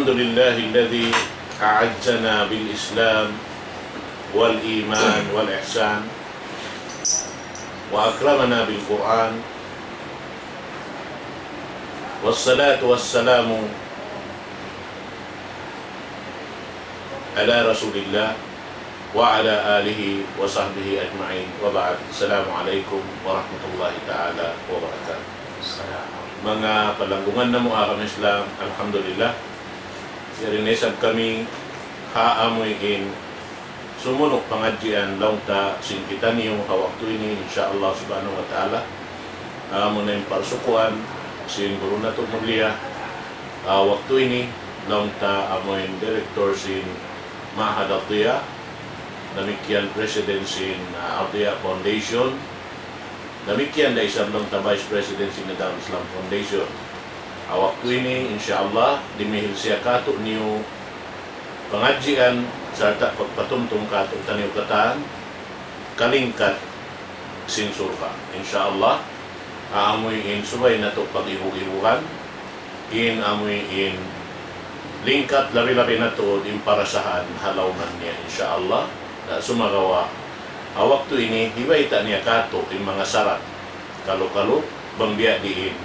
الحمد لله الذي أعزنا بالإسلام والإيمان والإحسان وأكرمنا بالقرآن والصلاة والسلام على رسول الله وعلى آله وصحبه أجمعين وبعد. السلام عليكم ورحمة الله تعالى وبركاته. Mga palanggungan na mo akong Islam, alhamdulillah. Yarinesab kami haamuin sumunok pangadjian laungta singkitan niyo hawakto ini insyaallah subhanahu wa ta'ala. Amo na yung parsukuan sin guru na to mulia waktu ini laungta amo yung director sin Ma'had Athiya, demikian presiden sin Athiya Foundation, demikian na isang lang Vice President sin Nadal Islam Foundation. Waktu ini insyaallah dimihil siya kato niyo pangadjian sarta pagpatumtum kato taniyo kataan kalingkat sin surga. Insyaallah aamoy in subay na to pag-ibu-ibuhan in amoy in lingkat labi-labi na to in parasahan halawnan niya insyaallah na sumagawa. Waktu ini hibaita niya kato in mga sarat kalo-kalo bangbiya diin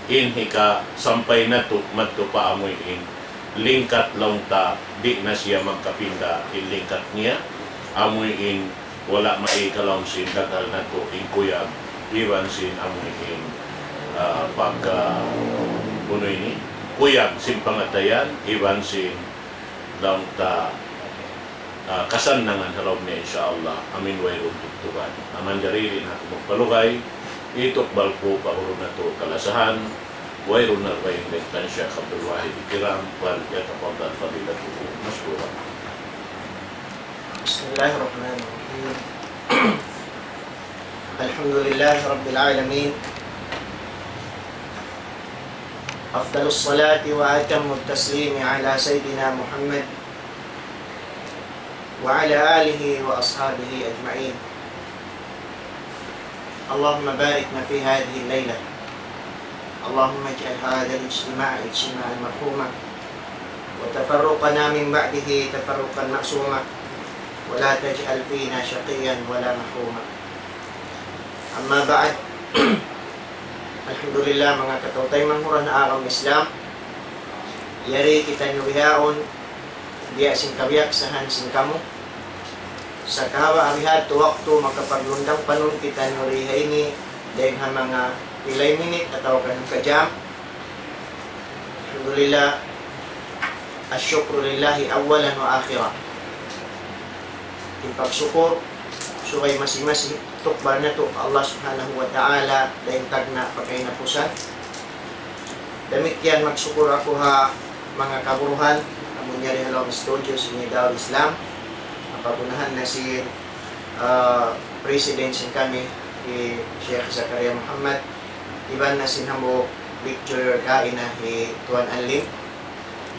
in hika sampai na to madto pa amoy in lingkat laungta di na siya magkapinda in lingkat niya amoy in wala maikalaw sin dagal na to in kuyab iwan sin amoy in puno ini kuyab sin pangatayan iwan sin laungta kasannangan halaw niya insyaallah. Amin wa irun tuktuban aman jariri na magpalugay itok balpo pauro na to kalasahan wa irun na ba yung lektan Syekh Abdul Wahid Kiram wal yatafadhal fadilatuhu mashkura. Bismillahirrahmanirrahim. Alhamdulillahi Rabbil Alamin. Afdalus salati wa atammut taslimi ala Sayyidina Muhammad wa ala alihi wa ashabihi ajma'in. Allahumma barikna fi hadhihi al-layla. Allahumma ij'al hadha al-ijtima'a ijtima'an marhuma wa tafarruqana min ba'dihi tafarruqan ma'suma wa la taj'al fina shaqiyan wa la mahruma. Amma ba'd. Alhamdulillah mga katutay manghura na araw ng Islam. Yari kita nyubihaon biya sing kabiyak sahan sing kamu. Sa kahawa arihat waktu makapaglundang panon kita nyuriha ini dahil ha mga pilay minit atau kanong kajam. Alhamdulillah. Asyukru lillahi awalan wa akhirah. Pagsyukur sukay masing-masing tukbar na to Allah subhanahu wa ta'ala dahil tagna pagkay napusan. Demikian magsyukur ako ha mga kaburuhan amunyari halong studio sa Nadal Islam. Pagunahan na si President sin kami si Sheikh Zakaria Muhammad, iban na sinamo picture kaina ni Tuan Alim.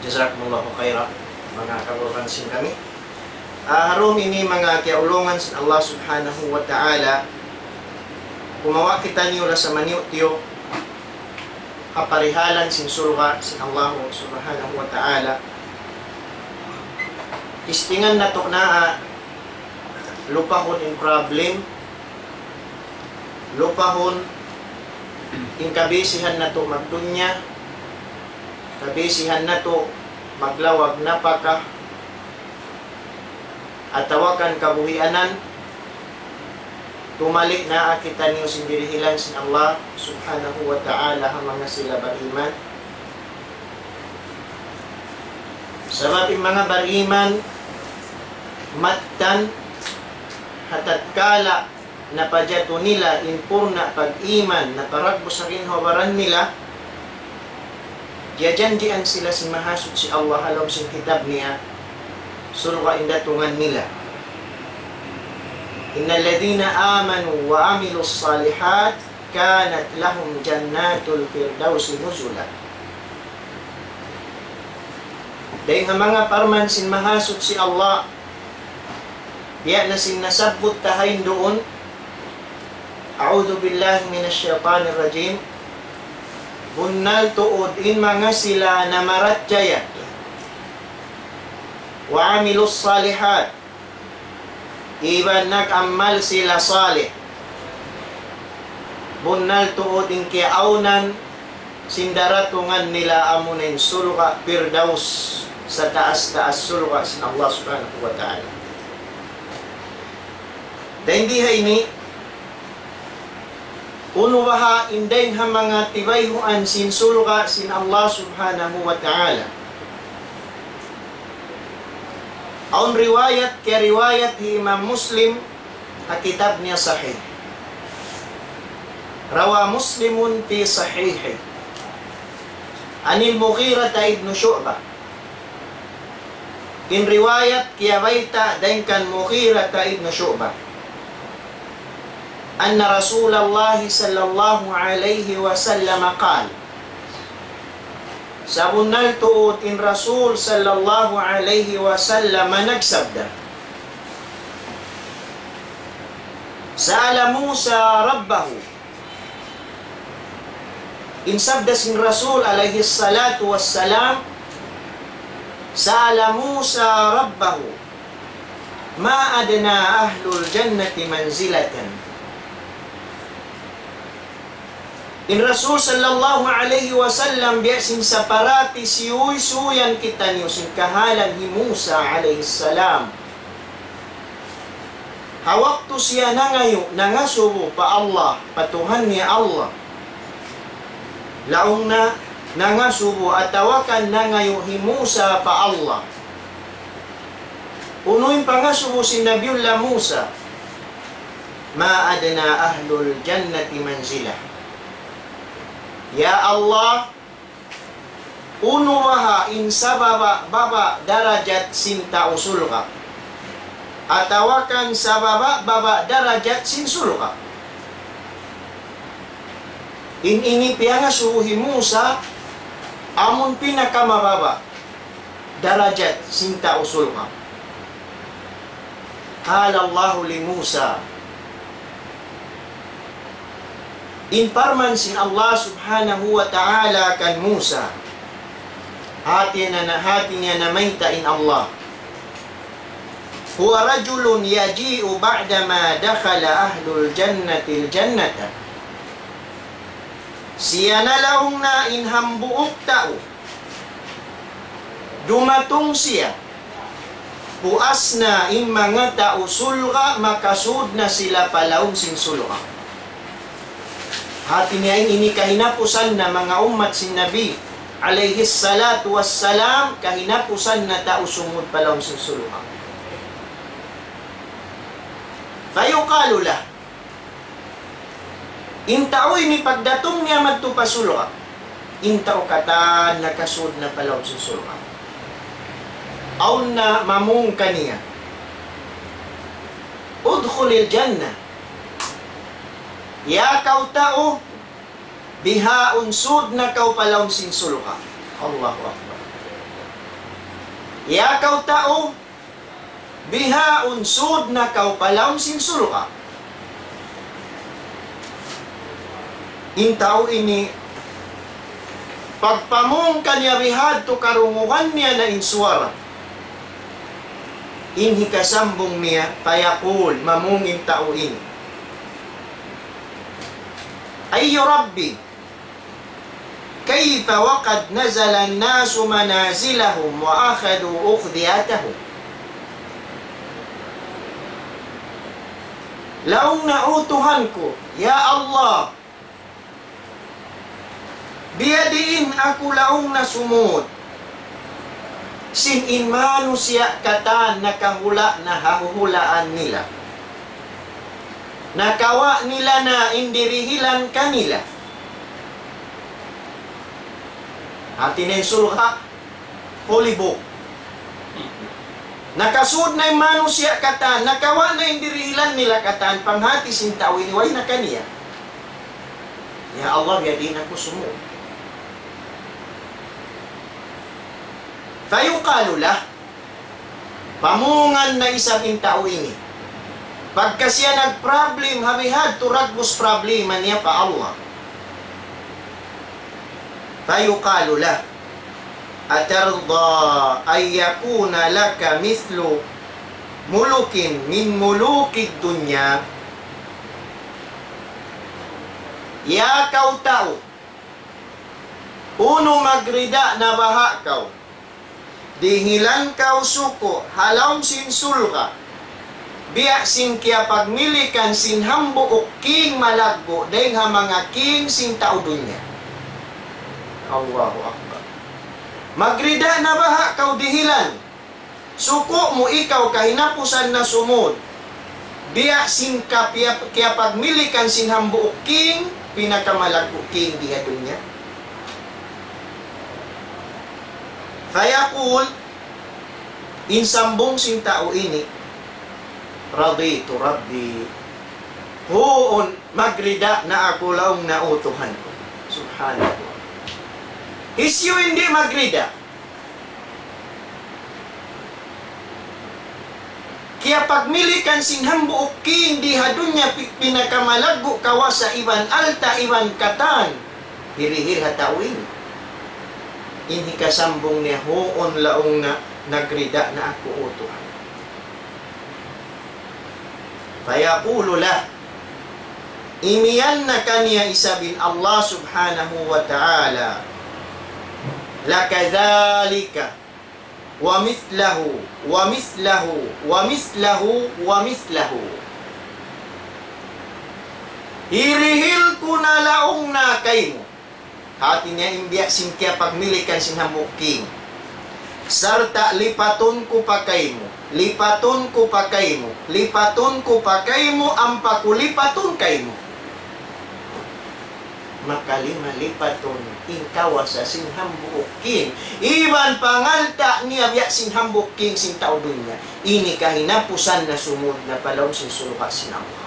Jazakumullahu khaira mga kaburuhan sin kami. Haron ini mga kiaulungan sa Allah subhanahu wa ta'ala kumawa kita niyo sa maniyo tiyo kaparihalan sin surga sin Allah subhanahu wa ta'ala. Istingan na to na lupahon in problem, lupahon in kabisihan na to magdunya, kabisihan na to maglawag napaka at tawakan kabuhianan tumalik na kita niyo sindirihilan sin Allah subhanahu wa ta'ala ang mga sila bariman. Sabab yung mga bariman mattan hatatkala na pajato nila impurna pag-iman na paragbo sa ginhawaran nila diajanjian sila si mahasud si Allah alam sin kitab niya surga indatungan nila. Innal ladhina amanu wa amilus salihat kanat lahum jannatul firdausi nuzula. Dahil nga mga parman sin mahasud si Allah diya na sin nasabot tahayin doon. A'udhu billahi minasyaitanir rajim. Bunnal tuod in mga sila na maratjaya wa amilus salihat. Iban nag-amal sila salih. Bunnal tuoding kiaunan sindaratungan nila amunin sulka firdaus sa taas-taas sulka sin Allah subhanahu wa ta'ala. Dahil di ini uno baha inday ha mga tibayhuan sin sulka sin Allah subhanahu wa ta'ala. Aun riwayat kaya riwayat hi Imam Muslim ha kitab niya sahih. Rawa Muslimun fi sahihi anil Mughirah ibn Syu'bah. In riwayat kaya baita dainkan Mughirah ibn Syu'bah anna Rasulullah sallallahu alaihi wasallam qala, sabunal tuot in Rasul sallallahu alaihi wasallam nagsabda, sa'ala Musa rabbahu. Insabda sin Rasul alaihi salatu wassalam, sa'ala Musa rabbahu ma adna ahlul jannati manzilatan. In Rasul sallallahu alaihi wasallam biasin sa parati siyuy-suyan kita niyo sin kahalan ni Musa alaihi salam. Hawaktu siya nangayo nangasubo pa Allah, patuhan niya Allah. Laong na nangasubo at tawakan nangayo hi Musa pa Allah. Unuin pangasubo si Nabiullah Musa, ma adna ahlul jannati manzilah. Ya Allah, unuwaha in sababa darajat sinta usulka. Atawakan sababa darajat sin sulka. In ini piyanga suhi Musa amun pinakamababa darajat sinta usulka. Qala Allah li Musa, in parman sin Allah subhanahu wa ta'ala kan Musa, hati niya na mayta in Allah, huwa rajulun yaji'u ba'dama dakhala ahlul jannati al-jannata. Siya na lahong na inhambuok tao, dumatong siya, puas na in mga tao sulka, makasud na sila palawong sin sulka. Hati niya ini kahinapusan na mga umat sin Nabi alayhi salatu wassalam, kahinapusan na tao sumud palawong sin sulka. Fayuqalu lah, intao ini pagdatong niya magtupasulka, intao kata nakasud na palawong sin sulka. Aw na mamung kaniya, udkhulil jannah, ya kau tao biha unsud na kau palawong sin sulka. Allahu Akbar. Ya kau tao biha unsud na kau palawong sin sulka. Intao ini pagpamung kanya bihad to karunguhan niya na insuara, inhi kasambong niya payakul mamungin tao ini, ayyo Rabbi, kayfa waqad nazala an-nasu manazilahum wa akhadu ukhdiyatahum. Laong nautuhan ko, ya Allah, biyadiin ako laong nasumod, sin in manusya kata nakahula na hahuhulaan nila, nakawa nila na indirihilan kanila. Atin ay sulha, holy book. Nakasud na yung manusya kata, nakawa na indirihilan nila katan, panghati sin tao iniway na kaniya. Ya Allah, biyadiin ako sumod. Fayuqalu lah, pamungan na isang tao ini, pagka siya nag-problem, habihad turagbos problema niya pa Allah. Fayuqalu lah, atarda ay yakuna laka mithlu mulukin min mulukid dunya. Ya kau tahu, uno magrida na baha kau, dihilan kau suko, halaw sin sulka, biya sin kya pagmilikan sin hambu o king malagbo, dahil ha mga king sin tao dunya. Allahu Akbar. Magrida na baha kau dihilan, suko mo ikaw kahinapusan na sumod, biya sin kya pagmilikan sin hambu o king, pinakamalagbo king diha dunya. Fayaqul, insambong sin tao ini, raditu rabbi, huon magrida na ako laong nautuhan ko. Subhanallah. Isyo hindi magrida. Kaya pagmilikan sinhambu o king di hadunya pinakamalaggo kawa sa iban alta iban katan, hirihil hatawin. Inhi kasambong niya huon laong na nagrida na ako utuhan. Fayaqulu lah, imiyan na kaniya isabin Allah subhanahu wa ta'ala, lakadhalika wa mithlahu wa mithlahu wa mithlahu wa mithlahu. Hirihil ko na laong na kay mo. Hati niya imbya singkya pagmilikan sinhamuking. Sarta lipaton ko pa kay mo. Lipaton ko pa kay mo. Lipaton ko pa kay mo ang pakulipaton kay mo. Makalima lipaton ingkawa sa sinhambuking. Iban pangalta niya biya sinhambuking sin tao dunya. Ini kahinapusan na sumud na palawang sinsulha sinamwa.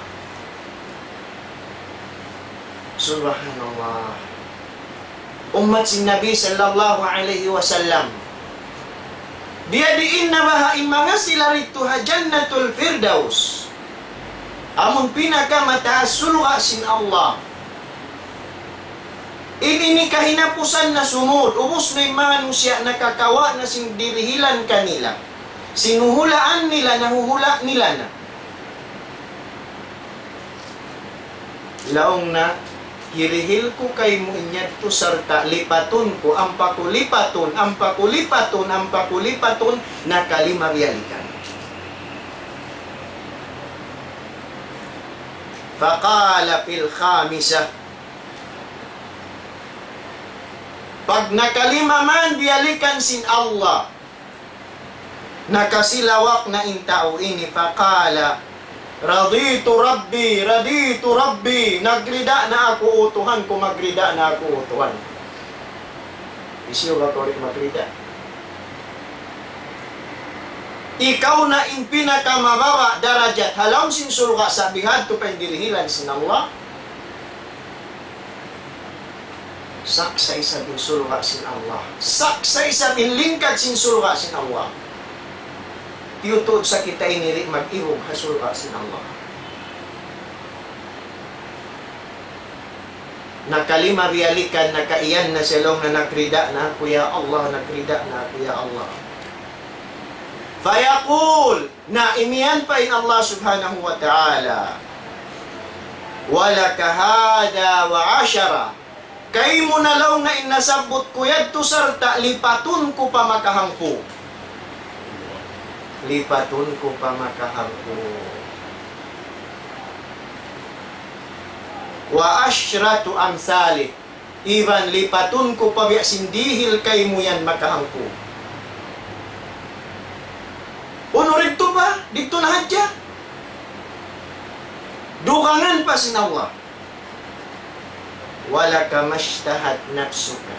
Subhanallah. Umat sin Nabi sallallahu alaihi wasallam, dia diin na bahain mga sila rito ha jannatul firdaus. Amun pinakamataas sulha sin Allah. Ini ni kahinapusan na sumud, ubos na yung mga manusia nakakawa na sindirihilan kanila. Sinuhulaan nila, nahuhula nila na. Laong na, hirihil ko kay mo inyat to sarta, lipaton ko, ang pakulipaton, ang pakulipaton, ang pakulipaton, na kalimarialikan. Faqala fil khamisah, pag nakalima man bialikan sin Allah, nakasilawak na intao ini, faqala, raditu rabbi, nagrida na ako utuhan ko, magrida na ako utuhan. Isyo ba ko rin magrida? Ikaw na in pinakamababa darajat, halam sin sulga sa bihad to pendirihilan sin Allah, saksay sa bin sulga sin Allah, saksay sa bin lingkad sin sulga sin Allah. Tiyutod sa kita iniri mag-iwog hasulga sin Allah. Nakalima rialikan, nakaiyan na silong na nagrida na ako ya Allah, nagrida na ako ya Allah. Fayaqul, na imiyan pa in Allah subhanahu wa ta'ala, walaka hada wa ashara, kay mo na law na inasabot ko yadto sarta, lipatun ko pa makahangko. Lipatun ko pa makahangko. Wa ashratu amsali, iban lipatun ko pa biya sindihil kay mo yan makahangko. Uno rito pa, dito na hadya. Dukangan pa sin Allah. Wala ka mashtahat nafsuka,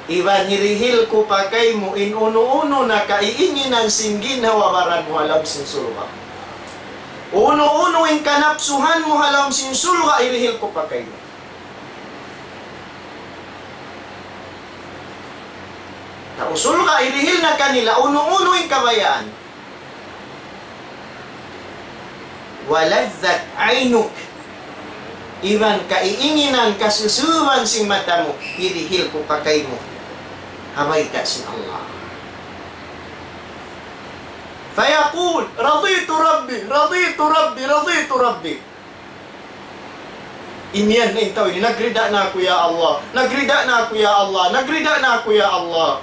iban hirihil ko pa kay mo in uno-uno na kaiinginan singgin hawabaran mo halam sin sulga. Uno-uno in kanapsuhan mo halam sin sulga, irihil ko pa kay mo. Tao sulga, irihil na kanila, uno-uno in kabayaan. Walazzat ainuk, iban kaiinginan kasusuwan sing mata mo, hirihil ko pa kay mo. habayta sin Allah. Fayaqul, raditu Rabbi, raditu Rabbi, raditu Rabbi. Iniyan na itaw, nagrida na ako ya Allah, nagrida na ako ya Allah, nagrida na ako ya Allah.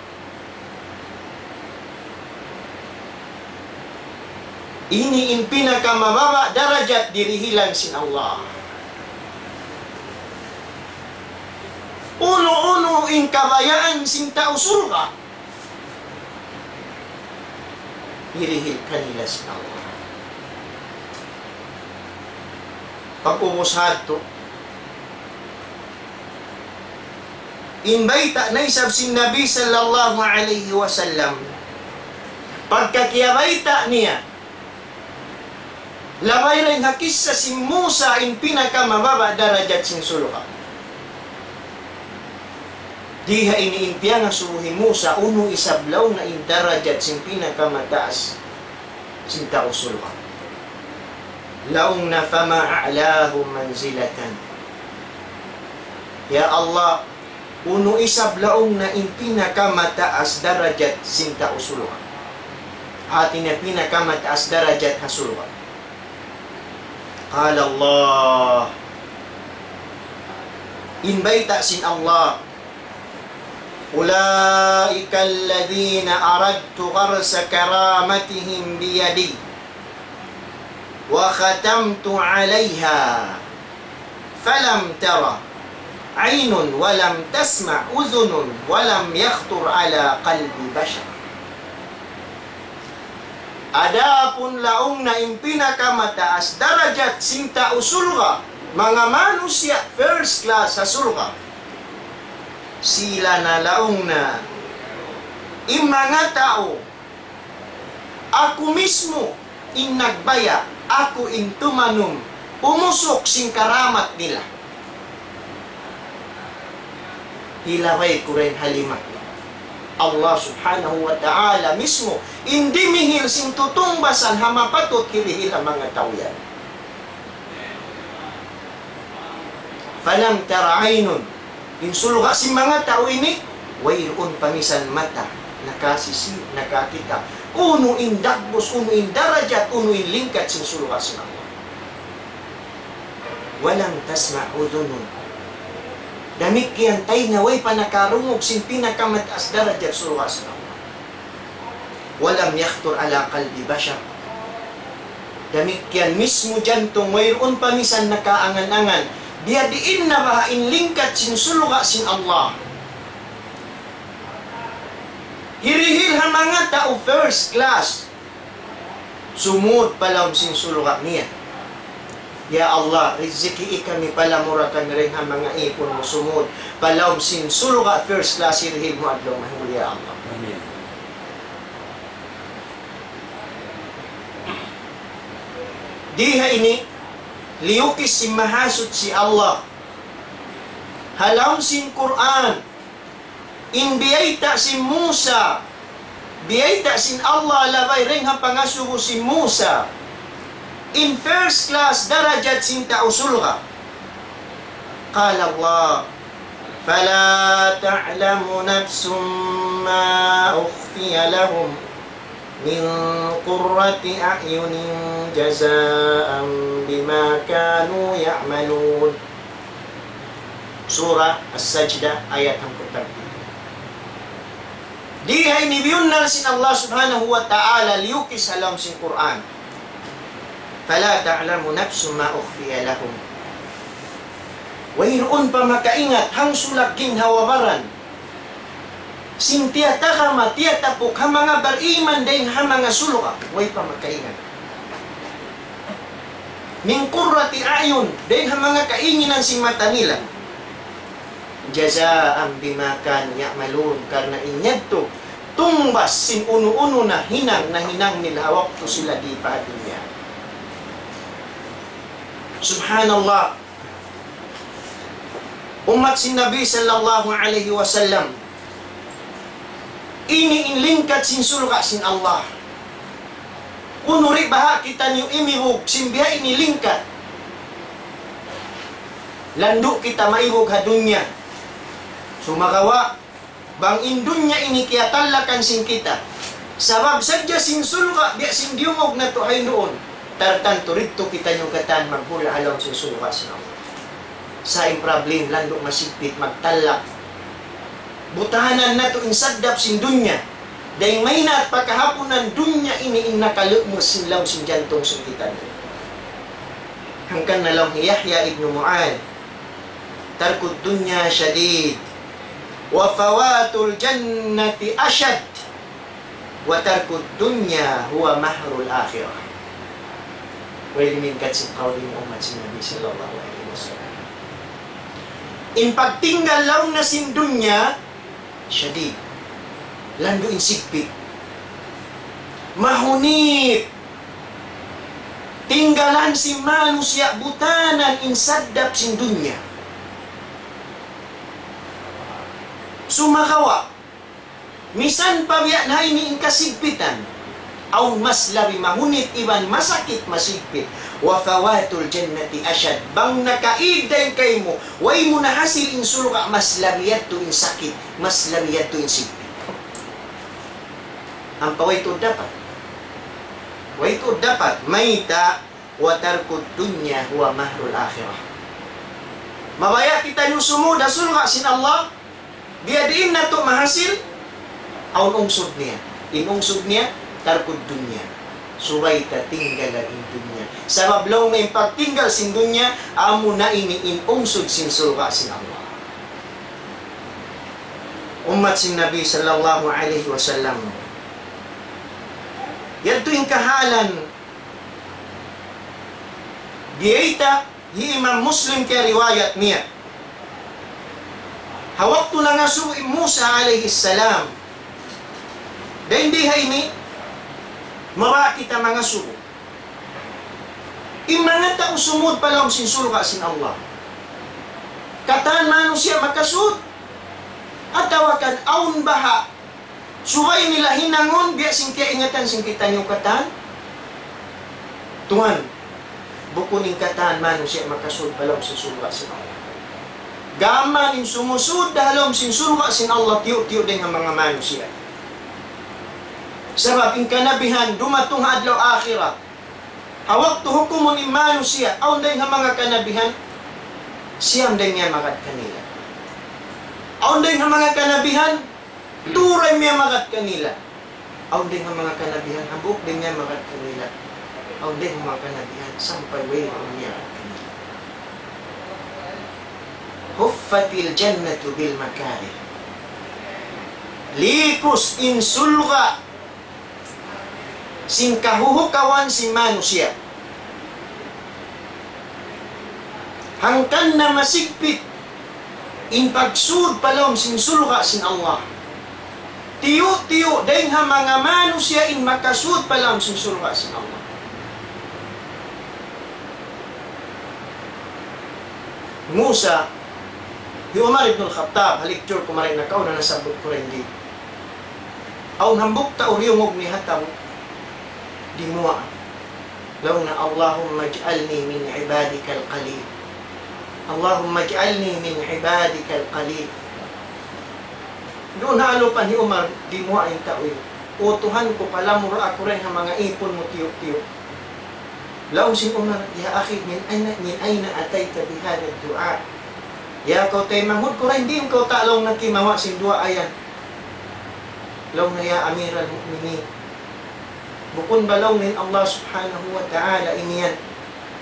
Ini in pinakamababa darajat dirihilan sin Allah. Uno-uno in kabayaan sin tao surga. Dirihil kanila sin Allah. Pag-ubusad to, inbayta na isab sin Nabi sallallahu alaihi wasallam. Pagkakiyabayta niya, labay rin hakis sa si Musa in pinakamababa darajat sin sulka. Diha iniimpiya nga suhi Musa uno isablaw na in darajat sin pinakamataas sin tao sulka. Laong na fama a'lahu manzilatan. Ya Allah, uno isablaong na in pinakamataas darajat sin tao sulka. Atin na pinakamataas darajat hasulka. Qala Allah, inbayta sin Allah, ulaika alladhina aradtu gharsa karamatihim biyadi wa khatamtu alayha falam tara aynun wa lam tasma' udhunun wa lam yakhtur ala qalbi bashar. Adapun laong na impinakamataas darajat sinta usulga, mga manusia first class sa sulga. Sila na laong na mga tao, ako mismo in nagbaya, ako in tumanong, umusok sing karamat nila. Hilaway ko rin halimat. Allah subhanahu wa ta'ala mismo hindi mihil sing tutungbasan hamapatot kirihil ang mga tawyan. Falam taraynun insulga si mga tao ini wayroon pamisan mata nakasisi nakakita uno in dagbos uno in darajat uno in lingkat sing sulga sin Allah. Walang tasma' udhunun damikyan tay nga way panakarungog sin pinakamataas darajat sulga sin Allah. Walam yakhtur ala qalbi bashar. Damikyan mismo jantong mayroon pamisan nakaangan-angan dia diin na bahain lingkat sin sulga sin Allah. Hirihil ha mga tao first class sumud palaw sin sulga niya. Ya Allah, riziki kami pala mura kami rin ang mga ipon mo sumud. Palaw sin sulga first class hirihil mo adlaw mahuli ya Allah. Amin. Diha ini liukis si mahasud si Allah. Halaw sin Quran. Inbiyayta si Musa. Biyayta sin Allah labay rin ang pangasubo si Musa. In first class darajat sin tausulga. Qala Allah, fala ta'lamu nafsum ma ukhfiya lahum min qurrati a'yunin jazaan bima kanu ya'malun. Surah As-Sajdah ayat 47. Dihay nibiyunnal sin Allah subhanahu wa ta'ala liyukis alam sin Quran. Fala ta'lamu nafsum ma ukhfiya lahum. Wayroon pa makaingat hang sulaking hawabaran. Sin tiyata kama tiyata puk ha mga bariman dahin ha mga sulok. Way pa makaingat. Min qurrati a'yun dahin ha mga kainginan sin mata nila. Jazaan bima kan ya'malun karena inyadto tumbas sin uno-uno na hinang nila waktu sila di padunya. Subhanallah. Umat si Nabi sallallahu alaihi wasallam ini inlingkat sin sulka sin Allah. Kunuri baha kita niyo imibog sin biha inilingkat. Landuk kita maibog ha dunya. Sumagawa bang indunya ini kiyatalakan sing kita. Sabab sadya sin sulka, biya sin diumog na to ay noon. Tartan turito kita yung katan maghula alam sin sulka sin Allah. Sa problem, lalo masipit, magtalak. Butahanan na to insadap sin dunya. Dahil may na at pagkahaponan dunya ini inakalumos sin law sin jantong sin kita. Hangkan na lang Yahya ibn Mu'ad. Tarkud dunya syadid. Wa fawatul jannati ashad. Wa tarkud dunya huwa mahrul akhirah. Walimin katsib qawli Muhammad si Nabi sallallahu alaihi wasallam. In pagtinggal law na sin dunya, syadid. Lando in sigpit. Mahunit. Tinggalan si manusia butanan in saddap sin dunya. Sumakawa. Misan pa biya na ini in kasigpitan. Aw mas labi mahunit iban masakit masigpit. Wa fawatul jannati asyad. Bang nakaiday kay mo, way mo na hasil in sulka, mas labiyat to in sakit, mas labiyat to in sigpit. Ang paway to dapat. Way to dapat. Mayta wa tarkud dunya huwa mahrul akhirah. Mabaya kita yung sumuda sulka sin Allah. Diadiin na to mahasil. Aun ungsod niya. Inungsod niya, tarkud dunya. Suway ta tinggalan in dunya. Sa mablaw na yung pagtinggal sin dunya, amo na ini inungsod sin sulka sin Allah. Umat sin Nabi sallallahu alaihi wasallam. Yan to yung kahalan. Diyaita, hi Imam Muslim kaya riwayat niya. Hawak to na nga suwi Musa alaihi salam. Dahil di ini, mawa kita mga suko. Imanga tao sumud palang sinsulka sin Allah. Kataan manusia makasud. At tawakan aun baha. Suway nila hinangon, biya sing kaya ingatan sing kita niyong kataan. Tuhan, bukuning kataan manusia makasud palang sinsulka sin Allah. Gaman yung sumusud dahalom sinsulka sin Allah, tiyo-tiyo din ang mga manusia. Sabab in kanabihan dumatong adlaw akhirat. Hawak to hukumon ni manusia, aun day nga mga kanabihan, siyam day nga makat kanila. Aun day nga mga kanabihan, turay miya makat kanila. Aun day nga mga kanabihan, habuk day nga makat kanila. Aun day nga mga kanabihan, sampay way miya makat kanila. Huffatil jannatu bil makarih. Likus in sulga sin kahuhukawan si manusia. Hangkan na masigpit in pagsud palom sin sulga sin Allah. Tiyo-tiyo dahil ha mga manusia in makasud palom sin sulga sin Allah. Musa, yung Umar ibn al-Khattab, haliktur ko maring nakaw na nasabot ko rin di. Aun hambuk ta uriyong ni hataw, di mua. Law na Allahumma ij'alni min ibadika al-qalil. Allahumma ij'alni min ibadika al-qalil. Doon halo pa ni Umar, di mua yung tao. O Tuhan ko pala mura ako rin ang mga ipon mo tiyo-tiyo. Law si Umar, ya akhi, min ayna atayta bihada du'a. Ya kau tay mahmud ko rin, hindi kau talong nagkimawa sin dua ayan. Law na ya amiral mu'minin. Bukun balaw min Allah subhanahu wa ta'ala iniyan.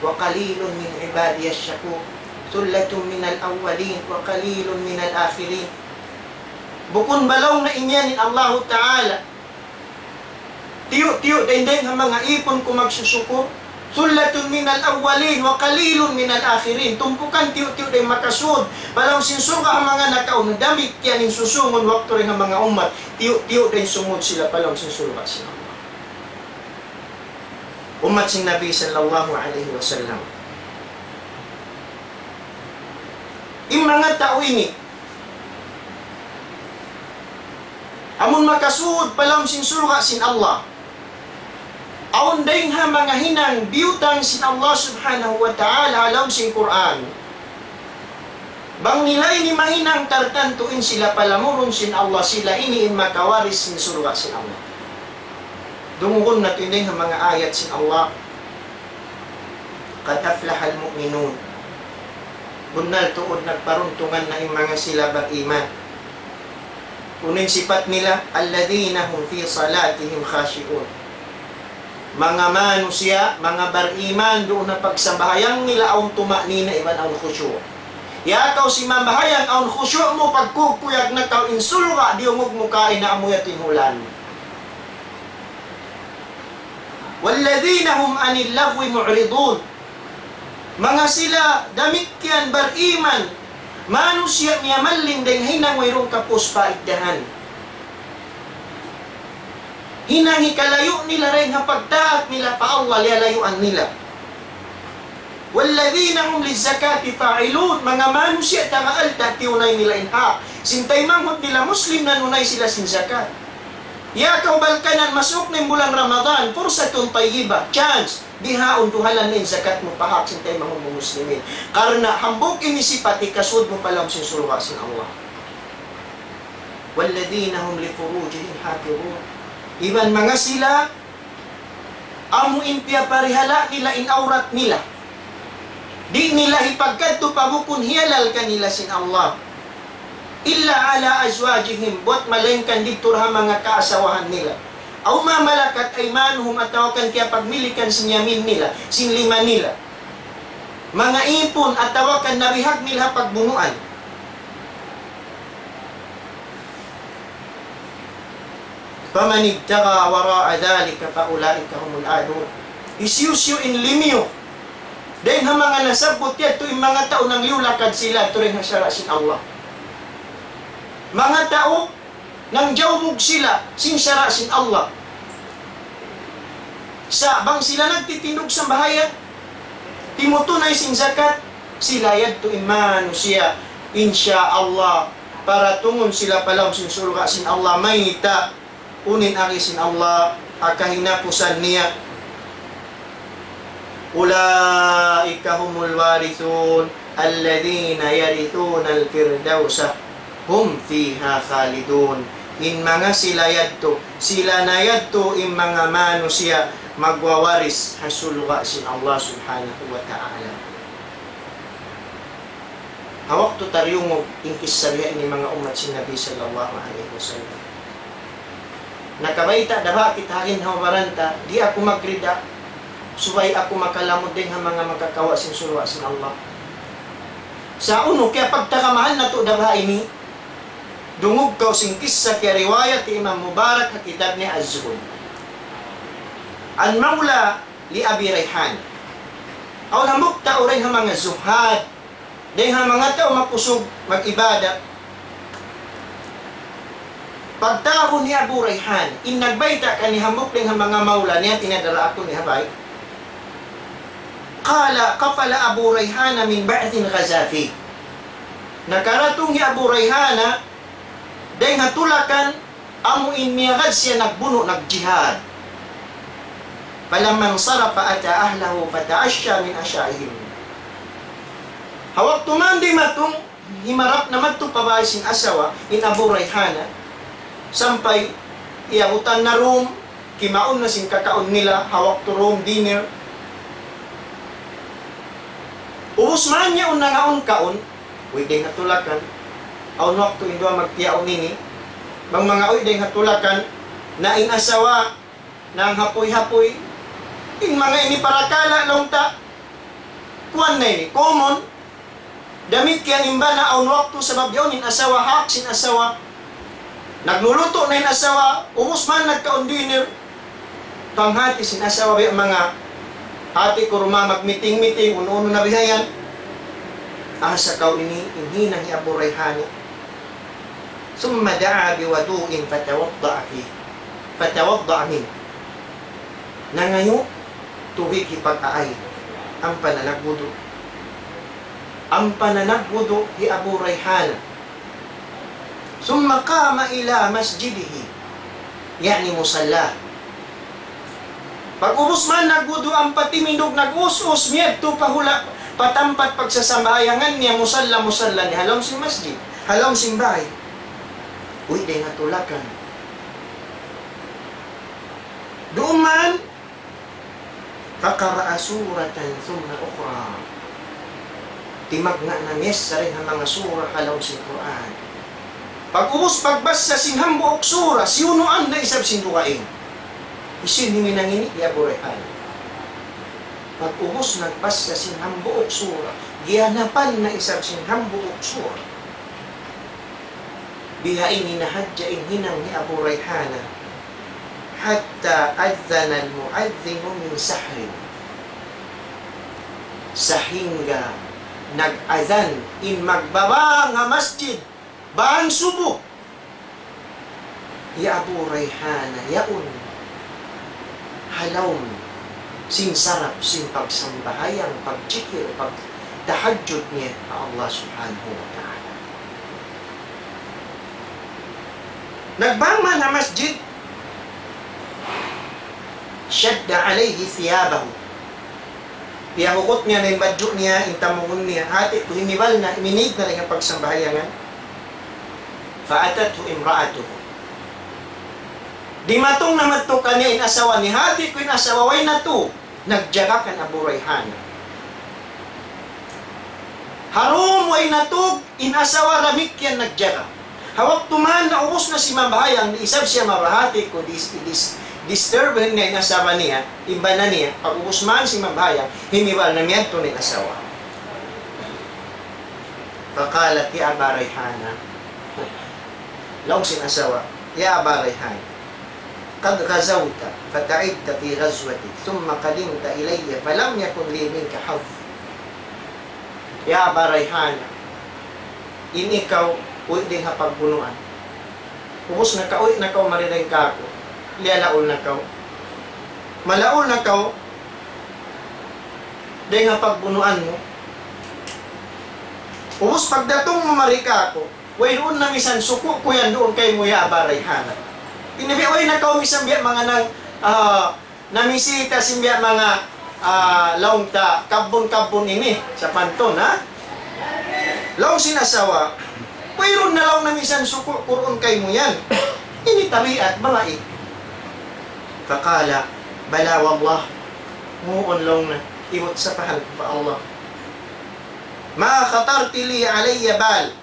Wa qalilun min ibadiya syakur. Tullatun min al-awwalin wa qalilun min al-akhirin. Bukun balaw na iniyan in Allah ta'ala. Tiyo-tiyo dahin-dahin ang mga ipon ko magsusuko. Sullatun min al-awwalin wa qalilun min al-akhirin. Tumpukan tiyo-tiyo dahin makasud. Balaw sinsuka ang mga nakaon. Damit yan in susungon wakto rin ang mga umat. Tiyo-tiyo dahin sumud sila palaw sinsuka sila. Umat sing Nabi sallallahu alaihi wasallam. Yung mga tao ini, amun makasud palam sin surga sin Allah. Aun daing ha mga hinang biyutang sin Allah subhanahu wa ta'ala alam sin Quran. Bang nila ini mahinang tartantuin sila palamurun sin Allah, sila ini in makawaris sin surga sin Allah. Dungun na tinding ang mga ayat sin Allah. Qad aflaha al-mu'minun. Bunal tuod nagparuntungan na yung mga sila bag-iman. Kunin sipat nila, alladhina hum fi salatihim khashi'un. Mga manusia, mga bar-iman, doon na pagsambahayang nila ang tumaknina iban ang khusyu'. Ya kau si mambahayang ang khusyu' mo pagkukuyag na kau insulga, di umog mukain na amuyatin hulan. Walladhina hum anil lagwi mu'ridun. Mga sila, damikyan bar-iman, manusia niya maling deng hinang mayroong kapos paigdahan. Hinang ikalayo nila rin nga pagtaat nila pa Allah, lialayuan nila. Walladhina hum lizzakati fa'ilun. Mga manusia tagaalta, tiunay nila inha. Sintay manghot nila Muslim na nunay sila sin zakat. Ya kau balkanan masuk ng bulan Ramadan, fursatun tayyiba, chance. Dihaon duhalan na zakat mo pahak sintay mga muslimin. Karena hambog inisipat ikasud mo palang sinsulwa sin Allah. Walladhina hum li furujihim hafizun. Iban mga sila amo impia parihala nila in aurat nila. Di nila ipagkadto pabukon hialal kanila sin Allah. Illa ala azwajihim, buat malengkan dito ha mga kaasawahan nila. Aw mamalakat aymanuhum, atawakan kaya pagmilikan sinyamin nila, sinlima nila. Mga ipon, atawakan nabihag nila pagbunuan. Faman ibtaga wara'a dhalika fa ulaika humul adun. Isyusyo in limyo. Dahil ha mga nasabot yan, tuwing mga tao nang liulakad sila, tuwing hasarasin Allah. Mga tao, nang jawmog sila, sinsarasin Allah. Sa bang sila nagtitindog sa bahaya, timutunay sin zakat, sila yadto imanu siya, insya Allah, para tungon sila palam sin surga sin Allah, mayita, unin aki sin Allah, akahinapusan niya. Ulaika humul warithun, alladhina yarithuna al-firdausa, hum fiha khalidun. In mga sila yadto, sila na yadto in mga manusia, magwawaris hasulga sin Allah subhanahu wa ta'ala. Hawak to taryungog inkis sabihan ni mga umat si Nabi sallallahu alaihi wasallam. Nakabaita dapat kitahin hawaranta, di ako magrida, subay ako makalamod din ang mga makakawa sin sulwa sin Allah. Sa uno, kaya pagtakamahal na to dapat ini, dungog kaw sing kissa kaya riwayat ti Imam Mubarak na kitab ni Az-Zuhud. Al-Mawla li Abi Rayhan. Aw namok tao rin ang mga zuhad. Dahil ang mga tao makusog, mag-ibada. Pagtao ni Abu Rayhan, inagbayta ka ni hamok rin ang mga mawla niya, tinadara ako ni Habay. Kala kapala Abu Rayhana min ba'thin ghazafi. Nakaratong ni Abu Rayhana, dahil hatulakan, amuin miyagad siya nagbuno, nagjihad. Falamang sarafa ata ahlahu fata'asya min asyaihim. Hawak tumandi matong himarap na matong pabasin asawa in Abu Rayhana. Sampay iabutan na room, kimaon na sing kakaon nila, hawak to room, dinner. Ubus man niya unang kaon, pwede hatulakan. Aw nok to indwa magtiyaon nini. Bang mga oy ding hatulakan na in asawa nang hapoy-hapoy. Ing mga ini parakala longta. Kuan na ini, common. Damit kaya imba na aw nok to sabab yaw nin asawa hak sin asawa. Nagluluto na in asawa, ubos man nagkaon dinner. Panghati sin asawa ba mga hati ko ruma mag-meeting-meeting, uno-uno na bihayan. Asa kaw ini, inhina ni Abu Rayhana. ثم دعا بوضوء فتوضأ فيه فتوضأ منه. Nangayo tubig ipag-aay ang pananagwudu. Ang pananagwudu ni Abu Rayhana. ثم قام إلى مسجده يعني مصلاه. Pag ubos man, nagbudo ang patimindog, nag-us-us, miyadto pahula, patampat pagsasambahayangan niya, musalla ni halong si masjid, halong simbahay. Uy, day natulakan. Doon man, fakara'a suratan thumma ukhra. Timag na mes sa rin ang mga surah halong si Quran. Pag ubos pagbasa sinhambo og surah, siyunuan na isab sindukain. Isin ni minangini di Abu Rayhan. Pag ubos nagbasa sinhambo og surah, gihanapan na isab sinhambo og surah. Bihain ni nahadjain hinang ni Abu Rayhana hatta adzana al-mu'adzinu min sahrin. Sahingga nag-azan in magbaba nga masjid baan subo. Ya Abu Rayhana yaun halawm sing sarap sing pagsambahayang pagzikir pagtahajjud niya sa Allah subhanahu wa ta'ala. Nagbama na masjid, syadda alayhi thiyabahu. Piyahukot niya na yung badyo niya, intamungon niya, hati, himibal na, iminig na rin ang pagsambahayangan. Fa'atathu imra'atuhu. Di matong naman to kanya inasawa ni hati ko inasawa, way na to. Nagjaga kan Abu Rayhana. Harum way na to, inasawa ramik yan nagjaga. Hawak tuman na ubos na si mabahayang, isab siya mabahati ko, disturb niya inasawa niya, iba na niya, pag ubos man si mabahayang, himiwal na miyan to ni asawa. Fakalat ya Aba Rayhana, laong sinasawa, ya Aba Rayhana, قد غزوت فتعبت في غزوتك ثم قدمت إلي فلم يكن لي منك حظ. يا أبا ريحانة, in ikaw uy din ha pagbunuan. Ubus na ka, uy na ka marinay ka ako. Lialaol na ka. Malaol na ka. Din ha pagbunuan mo. Ubus pagdatong mamari ka ako. Uy doon na misan suko ko yan doon kay mo ya Aba Rayhana. Pinabiaway na kao misang biya mga nang namisita simbiya mga laong ta kabon-kabon ini sa panton ha. Laong sinasawa, mayroon na laong namisan suko kuron kay mo yan. Ini tabiat balai. Fakala, bala wallah, muon laong na imot sa pahal pa Allah. Ma khatarti li alayya bal,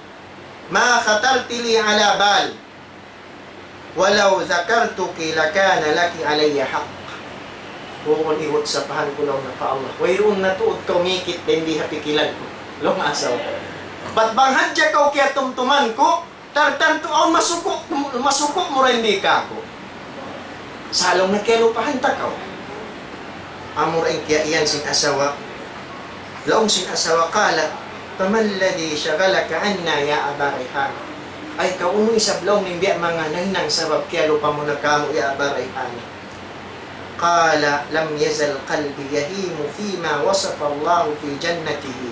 ma khatarti li ala bal. Walau zakartuki lakana laki alayya haq. Kung iwot sa pahan ko lang na pa Allah. Wayroon na tuod ka umikit na hindi hapikilan ko. Long asaw. Ba't bang hadya ka kaya tumtuman ko? Tartan to ang masuko mo rin di ka ako. Salong na kaya lupahan takaw. Amor ang kaya iyan sin asawa. Laong sin asawa kala. Pamalladhi syagalaka anna ya Aba Rayhana. Ay kaunoy sablong ng biya mga nahinang sabab kaya lupa mo na kamo ya Aba Rayhana. Qala lam yazal qalbi yahimu fima wasafa Allah fi jannatihi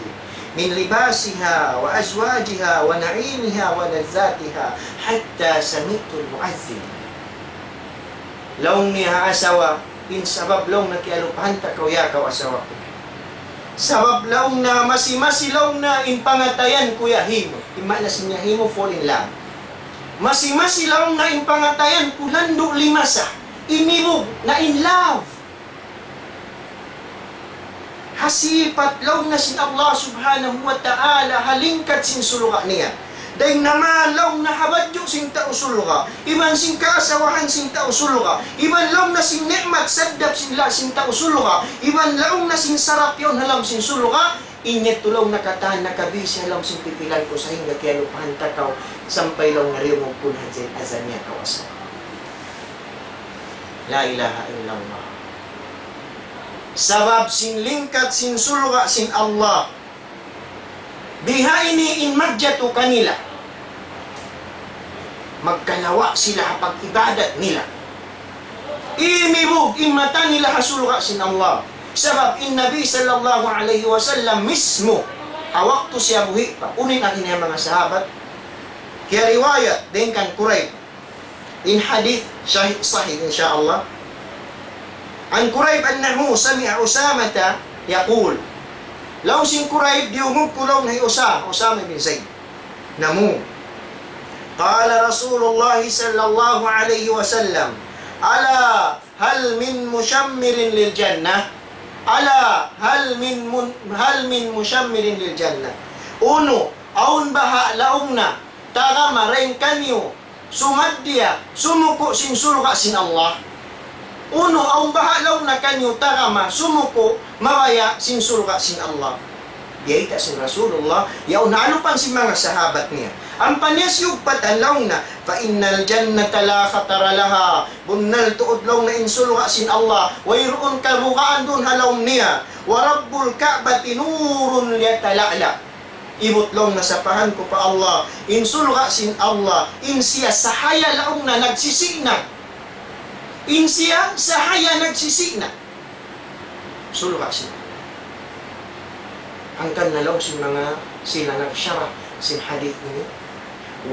min libasiha wa azwajiha wa na'imiha wa lazzatiha hatta sami'tu al-mu'azzin. Laong niya asawa in sabab long na kaya lupahan takaw ya kaw asawa ko. Sabab laong na masi-masilaw na in pangatayan kuya himo. Imanas niya himo fall in love. Masi-masilaw na in pangatayan kulando limasa. Imibog na in love. Hasipat law na sin Allah subhanahu wa ta'ala halingkat sin suluka niya. Dahil namalaw na habadyo sing tausulga. Iman sing kaasawahan sing tausulga. Iman law na sing nikmat sadap sila sing tausulga. Iman law na sing sarap yon halam sing sulga. Inyet tulaw nakatahan nakabisi halam sing pipilan ko sa hingga kaya lupahan takaw. Sampay law nga rin mong punhan sa azan niya kawasan. La ilaha illallah. Sabab sin lingkat sin sulga sin Allah. Biha ini in madjatu kanila. Magkalawa sila hapag ibadat nila. Imibog imata nila hasulga sin Allah. Sabab in Nabi sallallahu alaihi wasallam mismo awakto siya buhi pa. Unin natin yung mga sahabat. Kaya riwayat din kan Qurayb. In hadith sahih insyaallah. An Quraib annahu sami'a Usamata yaqul. Law sing Quraib diungog kulaw na Usama bin Zaid. Namu. Qala Rasulullah sallallahu alaihi wasallam, ala hal min mushammirin lil jannah? Ala hal min mushammirin lil jannah? Uno, aun baha laungna taga marain kanyo sumaddiya sumuko sin surga sin Allah. Uno, aun baha laungna kanyo taga ma sumuko mawaya sin surga sin Allah. Diyaita sin Rasulullah, yaun halupan si mga sahabat niya. Ang paniasyog patalaw na, fa innal jannata la khatara laha, bunnal tuudlaw na insulga sin Allah, wayroon karugaan dun halaw niya, wa rabbul ka'bati nurun liyatala'la. Ibutlong nasapahan ko pa Allah, insulga sin Allah, insiya sahaya laong na nagsisina. Insiya sahaya nagsisina. Sulga sin Allah. Ang kanalaw sin mga sila nagsyara sin hadith ini.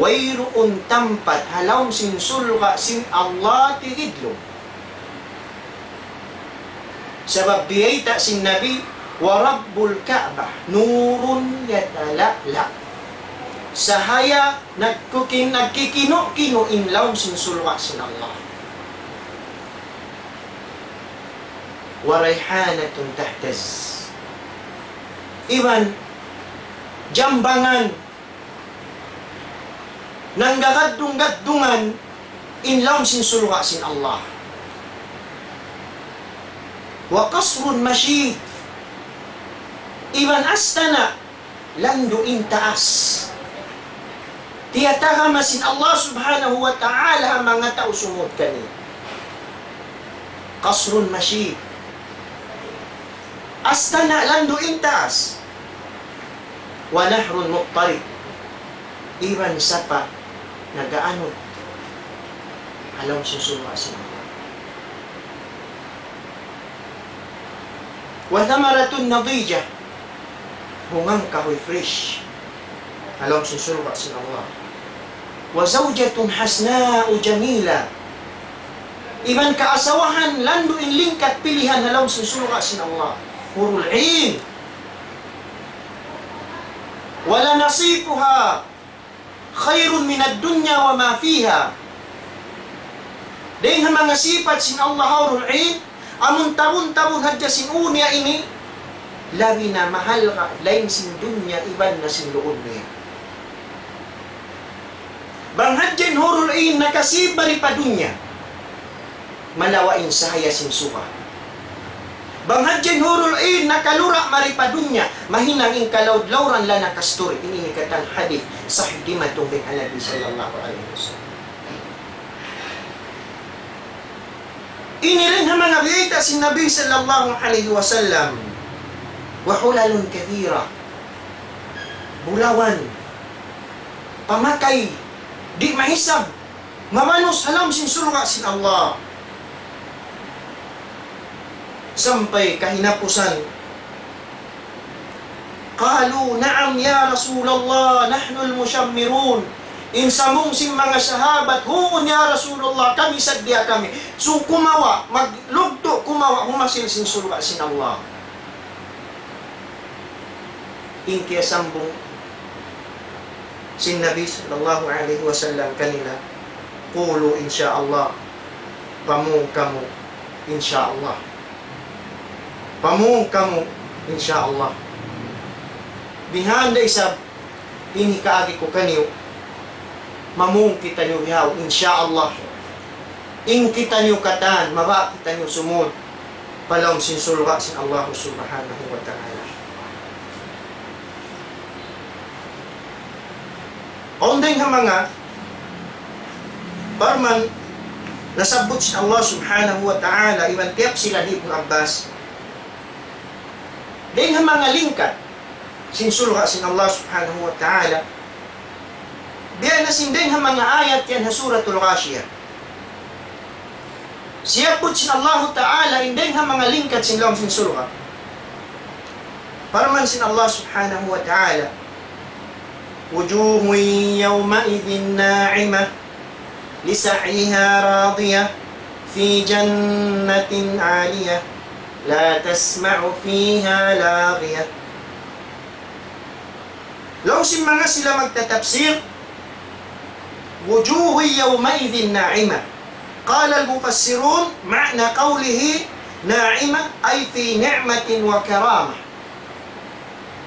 Wayroon tampat halaw sin sulga sin Allah tigidlo. Sabab biyayta sin Nabi, wa rabbul Ka'bah nurun yatala'la. Sahaya nagkikino-kino inlaw sin sulga sin Allah. Wa rayhanatun tahtaz. Iwan, jambangan, nanggagadung-gadungan, inlaw sin sulga sin Allah. Wa qasrun masyid. Iwan astana, lando intaas. Tiyataga masin Allah subhanahu wa ta'ala mga tao sumod kani. Qasrun masyid. Astana, lando intaas. Wa nahrun muqtarid. Iwan sapa, nagaanod. Alam susulwa sin Allah. Wa thamaratun nadija. Bungang kahoy fresh. Alam susulwa sin Allah. Wa zawjatun hasna'u jamila. Iban kaasawahan, lando in lingkat pilihan alam susulwa sin Allah. Hurul 'ain. Wala nasifuha khairun minad dunya wa ma fiha. Dahil mga sifat sin Allah hurul 'ain, amun tabun-tabun hadya sin unya ini, labi na mahal ka, lain sin dunya, iban na sin loob niya. Bang hadyan hurul 'ain nakasibari pa dunya, malawain sahaya sin suha. Bang hadyan hurul 'ain nakalura maripadunya, mahinang in kalawd-lawran la nakastur. Ini katang hadith sahih dimatong bin Nabi sallallahu alaihi wasallam. Ini rin ang mga biyayta si Nabi sallallahu alaihi wasallam. Wa hulalun kathira. Bulawan, pamakay, di mahisab, mamanos halam sin surga sin Allah. Sampai kahinapusan. Qalu na'am ya Rasulullah, nahnu al-mushammirun. Insamong si mga sahabat, huon ya Rasulullah, kami sadya kami. So kumawa, maglugto kumawa, humasil sin surga sin Allah. Inkiya sambong sin Nabi sallallahu alaihi wasallam kanila, qulu insyaallah, pamu kamu insyaallah. Pamung kamu, insyaallah. Bihanda isab, ini kaagi ko kaniyo, mamung kita niyo bihaw, insyaallah. In kita niyo katan, maba kita niyo sumud, palong sinsulwa sin Allah subhanahu wa ta'ala. Ondeng nga mga, parman, nasabot si Allah subhanahu wa ta'ala, iwan tiap sila di Ibn Abbas, dahil ang mga lingkat, sinsulha sin Allah subhanahu wa ta'ala, biya na sindeng ang mga ayat yan sa suratul Ghashiyah. Siyapot sin Allah ta'ala, indeng ang mga lingkat sin lang sinsulha. Paraman sin Allah subhanahu wa ta'ala, wujuhun yawmaidhin na'imah, lisa'yiha radiyah, في جنة عالية لا تسمع فيها لاغية. Law si mga sila magtatafsir, wujuhu yawmaidhin na'ima. Qala al-mufassirun, ma'na qawlihi na'ima ay fi ni'matin wa karamah.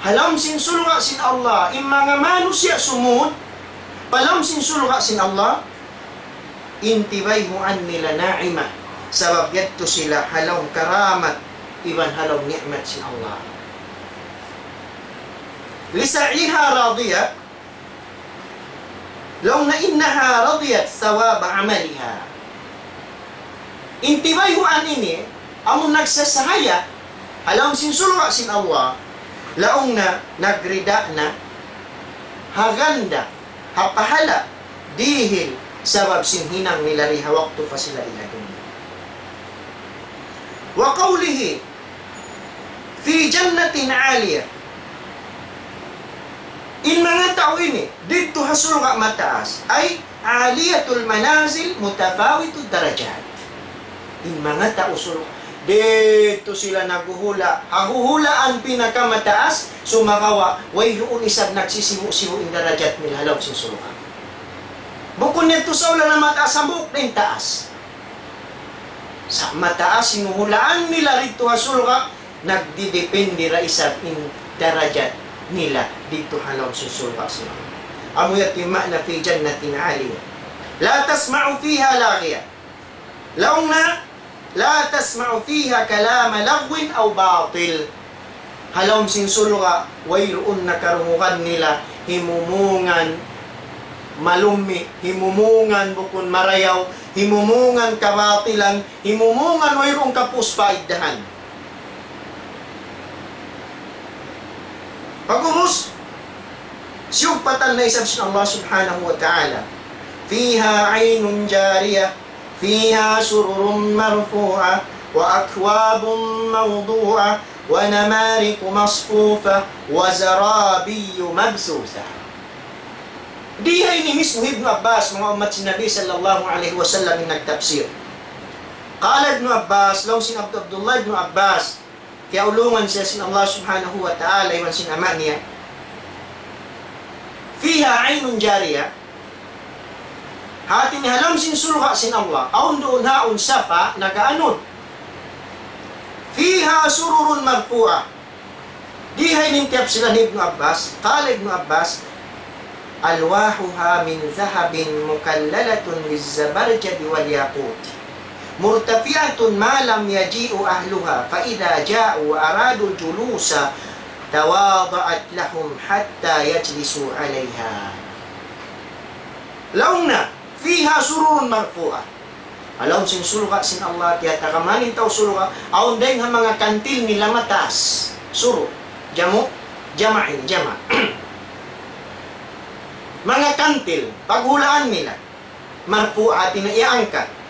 Halam sin sulga sin Allah, mga manusia sumud, palam sin sulga sin Allah, intibayhuan nila na'ima. Sabab yadto sila halaw karamat, iban halaw ni'mat sin Allah. Lisa'iha radiyah, law na innaha radiyat thawaba amaliha. Intibayhuan ini, among nagsasahaya, alam sinsulwa sin Allah, laong na nagrida na, haganda, hapahala, dihil, sabab sinhinang nila riha waktu pa sila iladun. Wa qawlihi, fi jannatin aliyah, in mga tao ini, dito hasul nga mataas, ay aliyatul manazil mutafawitud darajat. In mga tao sulok, dito sila naguhula. Hahuhulaan pinakamataas, sumakawa, way yun isang nagsisimu-simu in darajat nila halaw sin sulukan. Bukod nito sa ulan na mataas, ang buhok na yung taas. Sa mataas, sinuhulaan nila rito hasulka, nagdidepende ra isang in darajat nila dito halaw susulka sila. Amuyat yung ma'na fi jannatin aliyah. La tasma'u fiha laghiyah. Laong na, la tasma'u fiha kalama lagwin aw batil. Halaw sinsulka, wayroon na karungukan nila, himumungan, malumi, himumungan bukon marayaw, himumungan kabatilan, himumungan wayroon kapuspaiddahan. Pag-ubos, siyugpatan na isang Allah subhanahu wa ta'ala. Fiha aynun jariyah, fiha sururun marfu'ah, wa akwabun mawdu'ah, wa namariku masfufah, wa zarabiyu mabsusah. Diha ini mismo Ibn Abbas, mga umat si Nabi sallallahu alaihi wasallam yung nagtafsir. Qala Ibn Abbas, law sin Abdullah Ibn Abbas, kaya ulungan siya sin Allah subhanahu wa ta'ala, iwan sin ama niya. Fiha aynun jariyah, hati ni halam sin sulha sin Allah, aun doon haun sapa, nagaanod. Fiha sururun marfu'ah. Dihay nintiyap sila ni Ibn Abbas, qala Ibn Abbas, alwahuha min zahabin mukallalatun bizzabarjadi wal yaqut. Murtafi'atun ma lam yaji'u ahluha fa idza ja'u aradu julusa tawada'at lahum hatta yajlisu 'alayha. Launa fiha sururun marfu'ah. Alam sin sulka sin Allah tiya takamanin taw sulka aun deng ha mga kantil nila mataas. Suru jamu jama'in jama'. Mga kantil paghulaan nila marfu'ah tinaiangkat.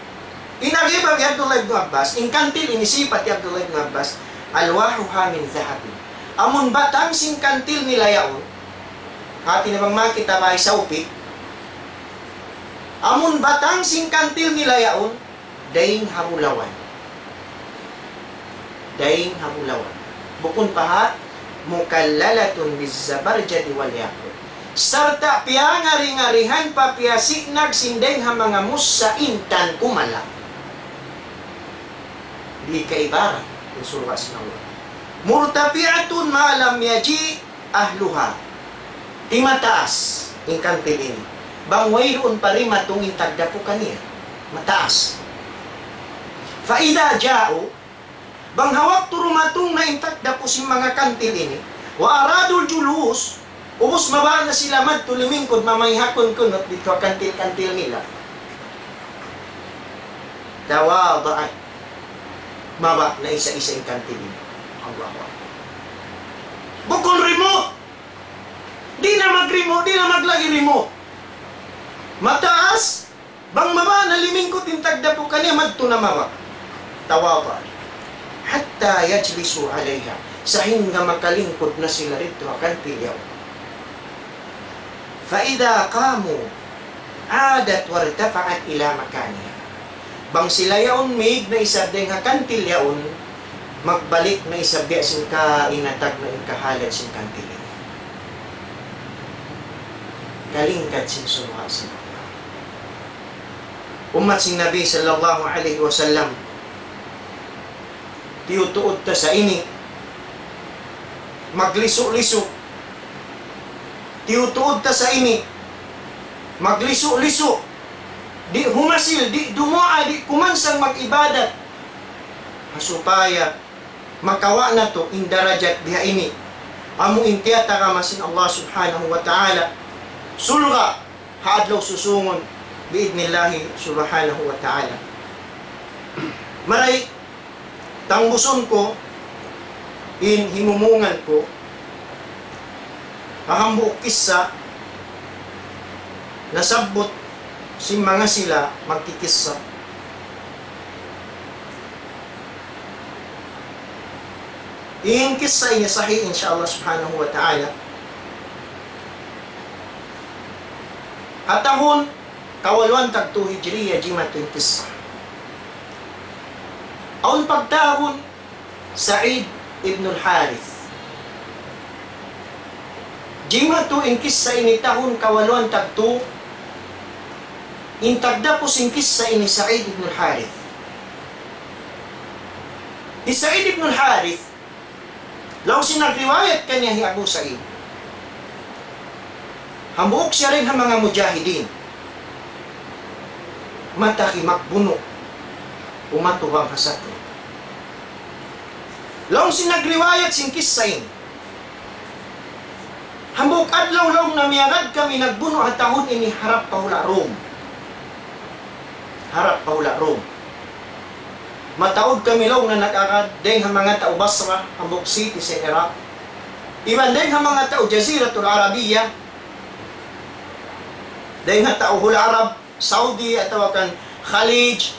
Inagibag ni Abdullah ibn Abbas, in kantil inisipat ni Abdullah ibn Abbas, alwahuha min zahabin. Amun batang sing kantil nila yaon, hati na bang makita ba sa upit, amun batang sing kantil nila yaon, daing hamulawan. Daing hamulawan. Bukun pahat, mukallalatun bizzabarjadi wal yaqut. Sarta piangari-ngarihan pa piasignag sindeng ha mga musa intan kumala. Di kaibaran yung surga sin Allah. Murtafi'atun ma lam yaji ahluha. Di mataas yung kantil ini. Bang wayroon pa rin matungin tagdapo kaniya. Mataas. Faida ja'u, bang hawak turumatong na intagdapo si mga kantil ini, wa aradul julus, ubos mabaan na sila madtulimingkod mamayhakon kunot dito kantil-kantil nila. Tawada'at. Maba na isa-isa yung kantil nila. Allah. Bukol remote. Di na mag-remote, di na maglagi remote. Mataas, bang maba na limingkod yung tagdapo kaniya madto na maba. Tawaba. Hatta yajlisu alayha. Sa hinga makalingkod na sila rito akan pilyaw. Faida qamu adat wartafa'at ila makaniha. bang sila yaon mig na isabde nga kantil yaon, magbalik na isabde sin ka inatag na ikahalat sin kantil. Kalingkat sin sumuha sin Allah. Umat sin Nabi sallallahu alaihi wasallam, tiyutuod ta sa ini, magliso-liso. Tiyutuod ta sa ini, magliso-liso. Di humasil, di dumua, di kumansang mag-ibadat. Supaya makawa na to in darajat diha ini. Amo intiyata ka masin Allah subhanahu wa ta'ala. Sulga, haadlaw susungon, biidnillahi subhanahu wa ta'ala. Maray, tangbuson ko, in himumungan ko, ahambu kissa, nasabot si mga sila magkikissa. Iyong kissa ini sahih insyaallah subhanahu wa ta'ala. Atahon kawaluan tagto hijriya jimatu yung kissa. Aun pagtahon Sa'id ibn al-Harith. Jimatu yung kissa ini tahon kawaluan tagto intagdapos yung kissa ini Sa'id ibn al-Harith. Di Sa'id ibn al-Harith, law sinagriwayat kanya hi Abu Sa'id. Hambuok siya rin ang mga mujahidin. Mataki makbuno. Umatubang hasatro. Law sinagriwayat sing kissa ini. Hambuok adlaw-law na miyagad kami nagbuno at tahon ini harap pahula Rome. Harap pahula Rome. Mataod kami law na nakakadeng ang mga tao Basra, Hamburg City sa Iraq. Iban deng ang mga tao Jaziratul Arabiya. Deng ang tao hula Arab, Saudi at tawakan Khalij.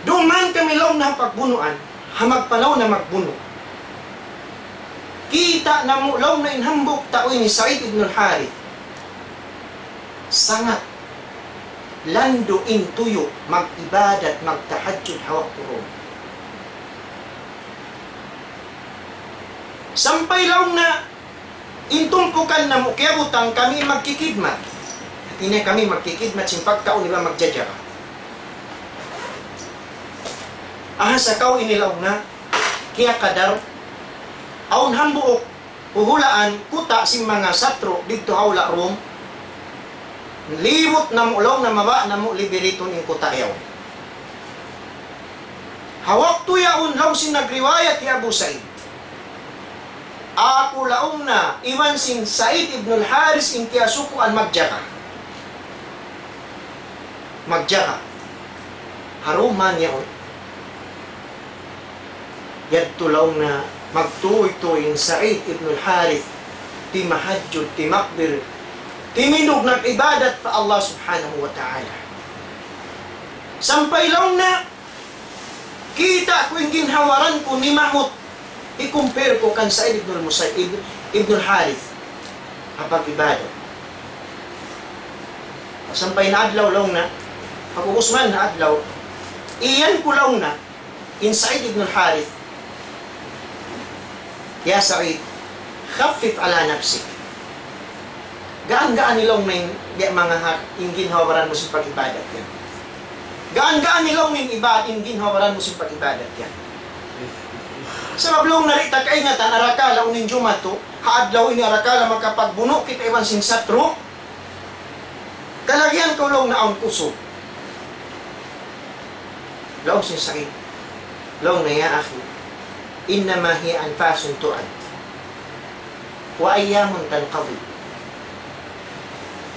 Duman kami law na pagbunuan, hamagpalaw na magbuno. Kita na mo law na inhambok tao ni Sa'id ibn al-Harith. Sangat lando intuyo, mag-ibadat, magtahajjud, hawak puro. Sampay lang na intumpukan na mukyabutang kami magkikidmat. At hindi kami magkikidmat, simpagkaon nila magjadya ka. Sa kao inilaw na, kaya kadar, aun hambuok, uhulaan, kuta si mga satro, dito hawla Rome, limot na mulong na maba na mo liberiton in kutayaw. Hawak tuyaon law sinagriwayat ni Abu Sa'id. Ako laong na iwan sin Sa'id ibn al-Haris in kiyasuko al magjaka. Magjaka. Haruman yaon. Yadto law na magtuoy-tuoy in Sa'id ibn al-Harith ti mahadjud, ti makdir, timinog ng ibadat pa Allah subhanahu wa ta'ala. Sampay lang na kita ko yung ginhawaran ko ni Mahmud. I-compare ko kan Sa'id ibn al-Musayyib ibn al-Harith kapag ibadat. Sampay na adlaw lang na pag-uusman na adlaw, iyan ko lang na in Sa'id ibn al-Harith, ya Sa'id, khafif ala nafsik. Gaan-gaan nilong may mga ginhawaran mo sa pag-ibadat yan. Gaan-gaan nilong may ginhawaran mo sa pag-ibadat yan. Sa mablong narita kaingatan, arakala unin jumato, haadlaw ini arakala magkapagbuno, kita iwan sin satro, kalagyan ko long na ang puso. Laong sin sakit. Laong na ya akhi, innama hiya anfasun tu'ad. Wa ayyamun tanqadi.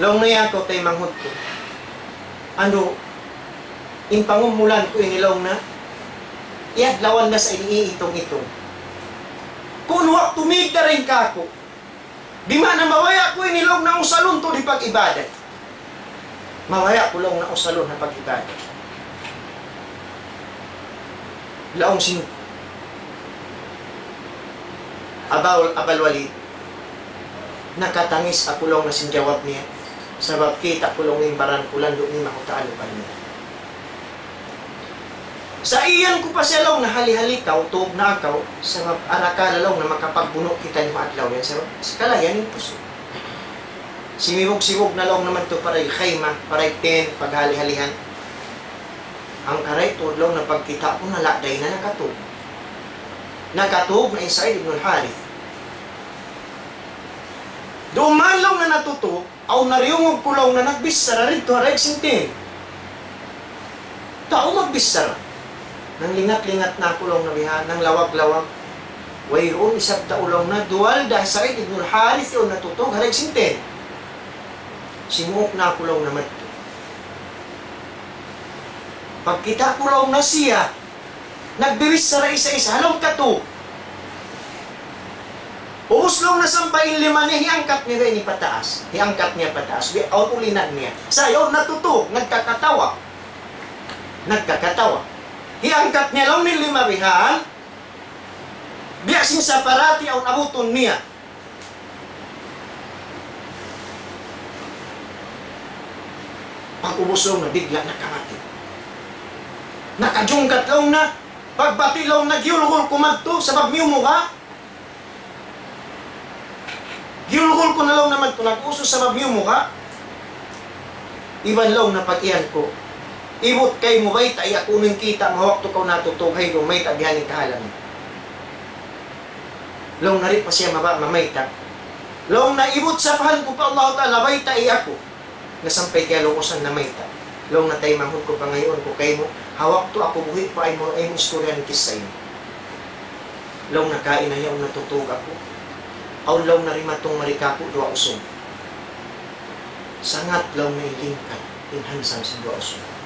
Laong na yan ko tayo manghod ko. Ano, in pangumulan ko inilaw na, iadlawan na sa iniitong-itong. Kung wak tumigda rin ka ako, di man na mawaya ko inilaw na usalon to di pag-ibadat. Mawaya ko lang na usalon na pag-ibadat. Laong sin Abal Walid, nakatangis ako lang na sinjawab niya. Sabab kita ko lang yung baran kulan doon ni makutalo pa niya. Sa iyan ko pa siya long na hali-halikaw, tuog na akaw, sa arakala long na makapagbuno kita ni maadlaw yan. Sa kalayan yung puso. Simiwog-siwog na long naman to paray khayma, paray tent, paghali-halihan. Ang karay tudlong na pagkita ko naladay na nakatug. Nakatug na Sa'id ibn al-Harith. Duman long na natutog, aw nariyungog kulaw na nagbisara rito, haray sintin. Tao magbisara. Nang lingat-lingat na kulong na biha, nang lawag-lawag. Wayroon isab taulong na duwal dahil Sa'id ibn al-Harith yun natutog, haray sintin. Simuok na kulong na madto. Pagkita kulong na siya, nagbiwis sa isa-isa, halong kato. Uuslong na sampain lima niya, hiangkat niya ni pataas. Hiangkat niya pataas. Ulinan niya. Sayo, natutog, nagkakatawa. Nagkakatawa. Hiangkat niya lang ni lima bihan. Biyasin sa parati ang abuton niya. Pag-ubusong na bigla nakamati. Nakajungkat lang na. Pagbatilaw na giyulhul kumadto sa bagmiyo mo ka. Giyulhul ko na lang naman ito. Nag-uso sa bagmiyo mo ka. Iban lang na pag-iyan ko. Ibot kay mo ba'y tayo akunin kita mahawak to ka natutughay kung may tabihan ng kahalan. Long na rin pa siya mamayta. Long na ibot sa pahan ko pa Allah Ta'ala ba'y tayo ako. Nasampay kaya lukusan na mayta. Long na tayo mahod ko pa ngayon ko kayo mo. Hawak to ako buhi pa ay mo istorya ng kisay mo. Long na kain na yaw natutug ako. Aw long na rin matong marikapo dua usong. Sangat long na ilingkat. Inhansang sa dua usong.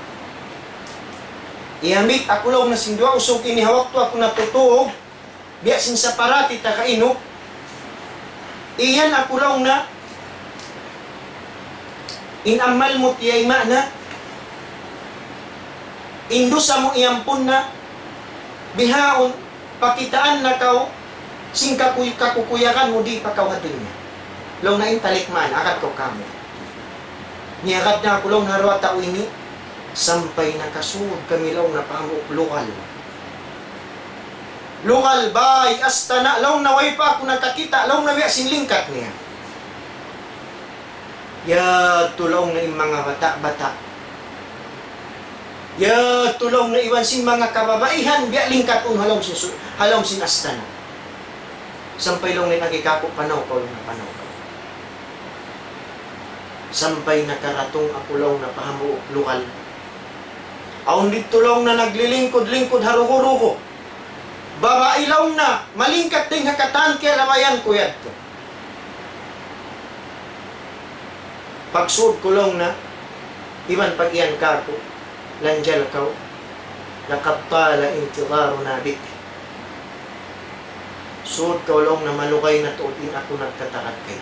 Iamit ako lang na sindwa usog inihawak to ako natutog biyasin sa parati ta kainok. Iyan ako lang na inamal mo tiyay na indusa mo iyampon na bihaon pakitaan na kaw sing kakukuyakan mo di pakawadun niya. Long na intalikman akad ko kamo. Niyakad na ako lang harwata o ini sampay nakasuod kami law na pamuk lokal. Lokal bay astana law na way pa ako nakakita law na biyasin lingkat niya. Ya tulong na yung mga bata-bata. Ya tulong na iwan sin mga kababaihan biya lingkat un halong sin astana. Sampay law na nagikako panaw ko na panaw ko. Sampay nakaratong ako law na pahamuk lokal. Aun dito lang na naglilingkod-lingkod haruho-ruho. Babailaw na, malingkat din hakatan kaya lamayan ko yan to. Pagsud ko lang na, iban pag iyan ka ko, lanjal ka, nakapala intidaro na bik. Sud ka lang na malukay na tuutin ako nagtatakat kay.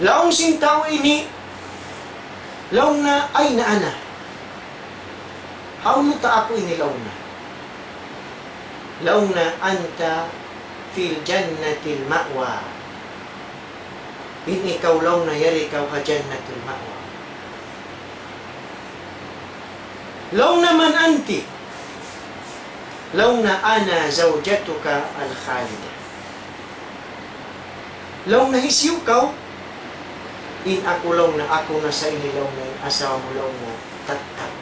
Laong sintao ini, law na ay naana. How mo ta ako inilaw na? Law na anta fil jannatil ma'wa. In ikaw law na yari ikaw ha jannatil ma'wa. Law naman anti. Law na ana zawjatuka al-khalida. Law na hisyo kaw in ako lang na ako na sa inilaw na asawa mo lang na tatak.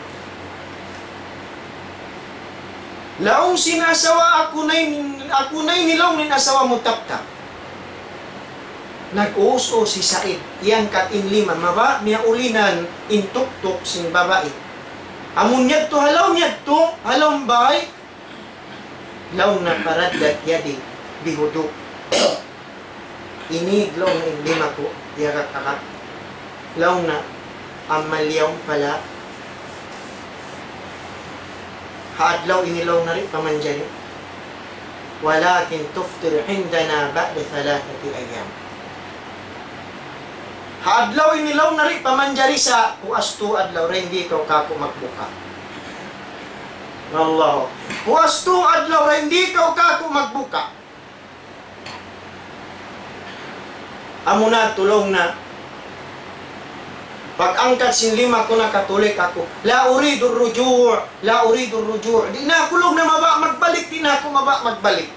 Laong sinasawa ako na inilaw na asawa mo tatak. Nag-uuso si Sa'id, iyang katin lima, maba, niya ulinan, intuktok sing babae. Amun niya to, halaw niya to, halaw bay, law na paradat yadi, bihudok. Iniglaw na yung lima ko, yakakakat. Law na, amalyaw pala. Haadlaw inilaw na rin, pamanjay. Walakin tuftir hindana ba'da 3 ayyam. Haadlaw inilaw na rin, pamanjari sa kuastu adlaw rin, hindi ikaw kako magbuka. Allah. Kuastu adlaw rin, hindi ikaw kako magbuka. Amo na tulong na Pag-angkat sin lima ko nakatulik ako, la uridu ruju', la uridu ruju'. Di na ako lang na magbalik, di na ako magbalik.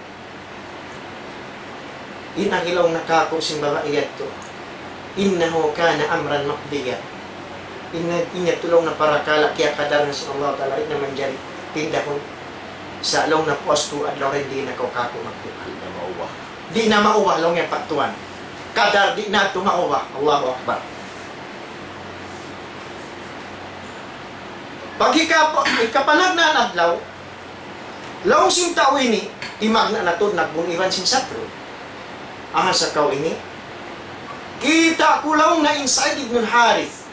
Inahilong nakako sin babaiyat to. Innahu kana amran maqdiya. Inya tulong na para kala kaya kadar na sa Allah Ta'ala naman dyan tindahon sa long na posto at long hindi na kako magtuhan. Di na mauwah. Di na mauwah long yung pagtuan. Kadar di na ito mauwah. Allahu Akbar. Pag ikapalag na adlaw, laong sing tao ini, timag na natod nagbuniwan sing satro. Aha sa kao ini, kita ko laong na inside Ibn Harith.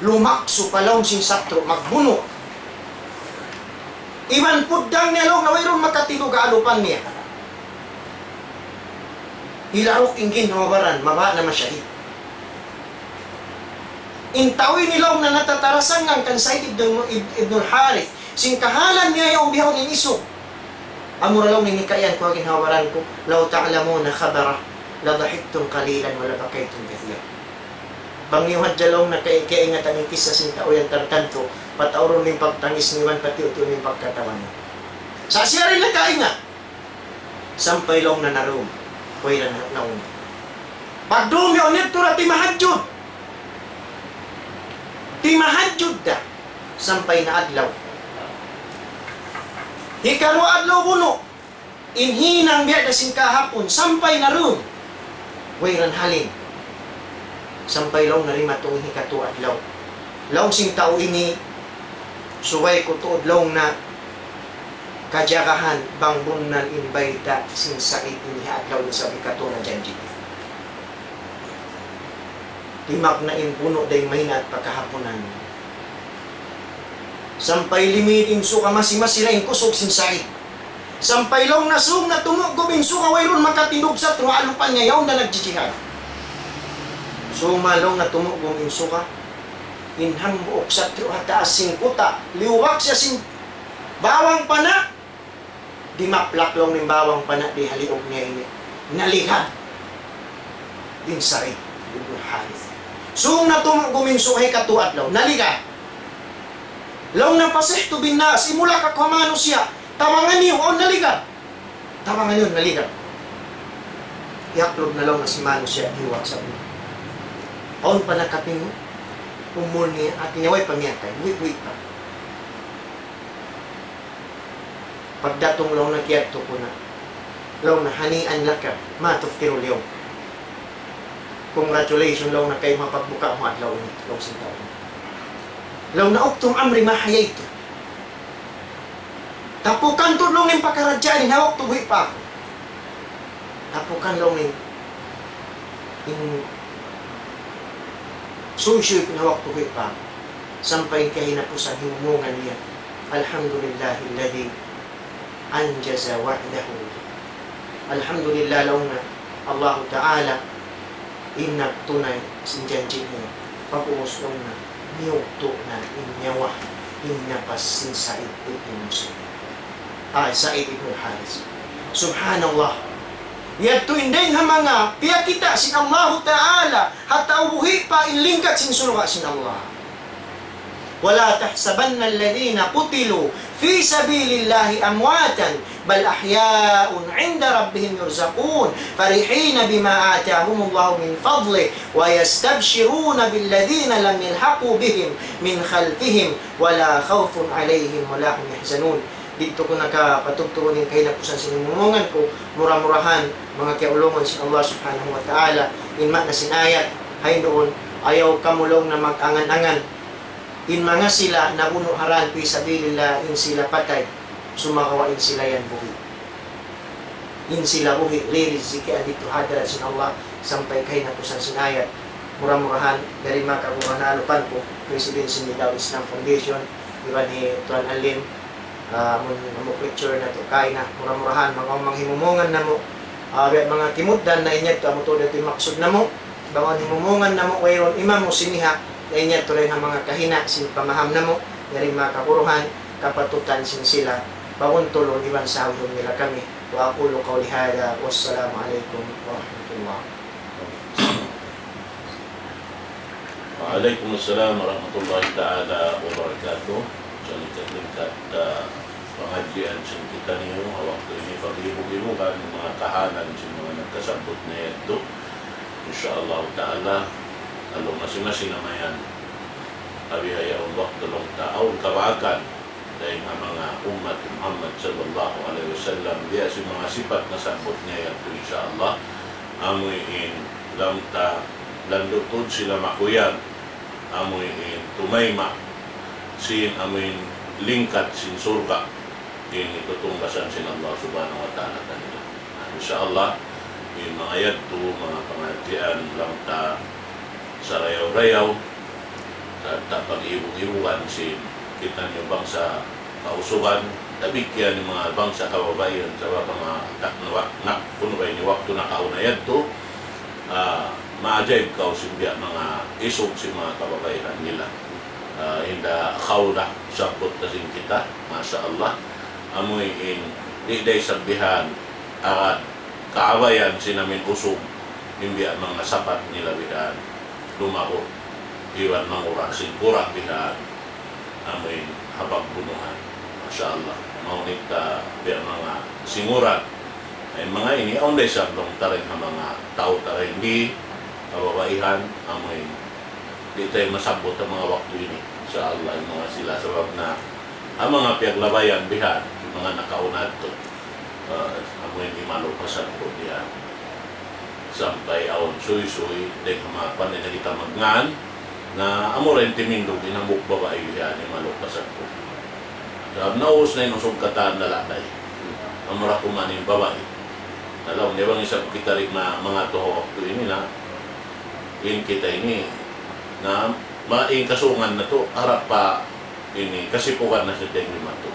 Lumakso pa laong sing satro, magbuno. Iman pudang niya laong na mayroon makatinog alupan niya. Hilarok ingin mawaran, maba na masyahid. Intawi nilaw na natatarasan ng kansay Ibn Harith. Sing kahalan niya yung bihon ng iso. Amuralaw ni Nikayan ko aging hawaran ko. Law ta'lamu na khabara. Ladahitong kalilan wala bakaytong kathir. Bangyuhad jalong na kaingatan ng kisa sing tao yung tartanto. Patauron ng pagtangis niwan pati uto ng pagkatawan. Sa siya rin na kainga. Sampay long na naroon. Huwag na naun. Pagdumi o nito na timahadjud. Timahadjud da sampay na adlaw. Hikaru adlaw buno. Inhinang biya da sing kahapon sampay na ron. Wayran halin. Sampay law na rin matong hikatu adlaw. Law sing tao ini suway ko tuod law na kajakahan bangbunnan inbayta sing sakit ini adlaw sa hikatu na janji. Timak na impuno day mahina at pagkahaponan. Sampay limitin suka masimasira in kusog sinsait. Sampay long nasung na tumugubin suka wayron makatindog sa trualupan niya yaw na nagjijihad. Sumalong na tumugubin suka inhang buok sa truhataas sing kuta. Liwak siya sing bawang pana. Di maplak long ng bawang pana di haliog niya ini. Nalihad. Din sait. Ibn Harith. So na guminsuhay katuat law, naliga. Law na paseh to binna, simula ka kumano siya, tawangan niyo, o naliga. Tawangan niyo, naliga. Iaklog na law na si Mano siya, hiwak sa ulo. Aon pa nakaping umul niya, at niaway pamiyakay, wait pa. Pagdatong law na kiyat to ko na, law na hanian laka, matufkiro liyaw. Congratulations law na kayo mapagbuka mo at law sintaw. Law na uktum amri mahayay ito. Tapukan to law ng pakaradyan, hawak tubuhi pa ako. Tapukan law ng sunsyoy pinahawak tubuhi pa ako. Sampay kahina po sa himungan niya. Alhamdulillahilladhi anjaza wa'dahu. Alhamdulillah law na Allah Ta'ala inag tunay sinjanjin mo pag-uos lang na niyukto na inyawa inyapas sin Sa'id ibn Musa Sa'id ibn Harith. Subhanallah, yato indeng ha mga piya kita sin Allah Ta'ala hata ubuhi pa inlingkat sin surga sin Allah. Wala tahsabanna alladhina qutilu fi sabilillahi amwatan bal ahya'un 'inda rabbihim yurzaqun farihina bima atahumullahu min fadli wa yastabshiruna billadhina lam yalhaqu bihim min khalfihim wala khawfun 'alayhim wala hum yahzanun. Dito ko nakapatugtuunin kay napusan sinumungan ko mura-murahan mga kiaulungan si Allah subhanahu wa ta'ala inma na sinayat hay doon ayaw kamulong na mag-angan-angan in mga sila na unuharan pi sabilillah in sila patay sumakawain sila yan buhi in sila buhi liriziki adito hadarat sin Allah sampai kay napusan sinayat mura-murahan dari makabuhan na alupan ko President Sindidaw Islam Foundation iba ni Tuan Alim mo picture na to kay na mura-murahan mga manghimumongan na mo mga timuddan na inyat amo to dito maksud na mo mga himumongan na mo wayron imam mo siniha na inyat to rin ang mga kahina sin pamaham na mo dari makapuruhan kapatutan sin sila bawon tulo iban sa nila kami wa aqulu qawli hada wassalamu alaikum warahmatullahi Waalaikumsalam warahmatullahi ta'ala wabarakatuh. Sa lingkat-lingkat pengajian sin kita niyo, waktu ini pag-ibog-ibogan ng mga tahanan sin mga nagkasabot na ito. Insyaallah ta'ala, lalo masing-masing namayan. Abihaya Allah tulong taon kawagan dahil nga mga umat Muhammad sallallahu alaihi wasallam dia si mga sifat na sabot niya ito insyaallah. Amuin lamta landutod sila makuyan. Amuin tumayma sin amuin lingkat sin surga. Ini tutungbasan sin Allah subhanahu wa ta'ala kanila. Insyaallah yung mga yadto, mga pengajian lamta sa rayaw-rayaw sa pag-iwag-iwagan sin kita niyo bangsa kausuban tabikyan ng mga bangsa kababayan sa mga nakpunubay ni waktu na kaunayad to maajayb ka simbiya mga isog si mga kababayan nila hinda kauna sabot na sin kita masya Allah amoy in di day sabihan at kaabayan sinamin usog imbiya mga sapat nila bihan lumao iwan mangura sin kurak bihan amoy habag bunuhan masya Allah maunit biya mga singurat ay mga ini onday sabdong tarin ha mga tao tarin di kababaihan amoy di tayo masabot ang mga waktu ini insya Allah yung mga sila sabab na ang mga piyaglabayan bihan mga nakaunad to amoy di malupasan po diyan sampai awon suy-suy dahil mga panay na kita magngan na amo rin timindog inambok babae diyan yung malupasan po sabab naus na yung usog kataan na latay amura kumanin babae alam niya bang isang kita rin na mga toho waktu ini na in kita ini na maing kasungan na to harap pa ini kasipukan na sa deng lima to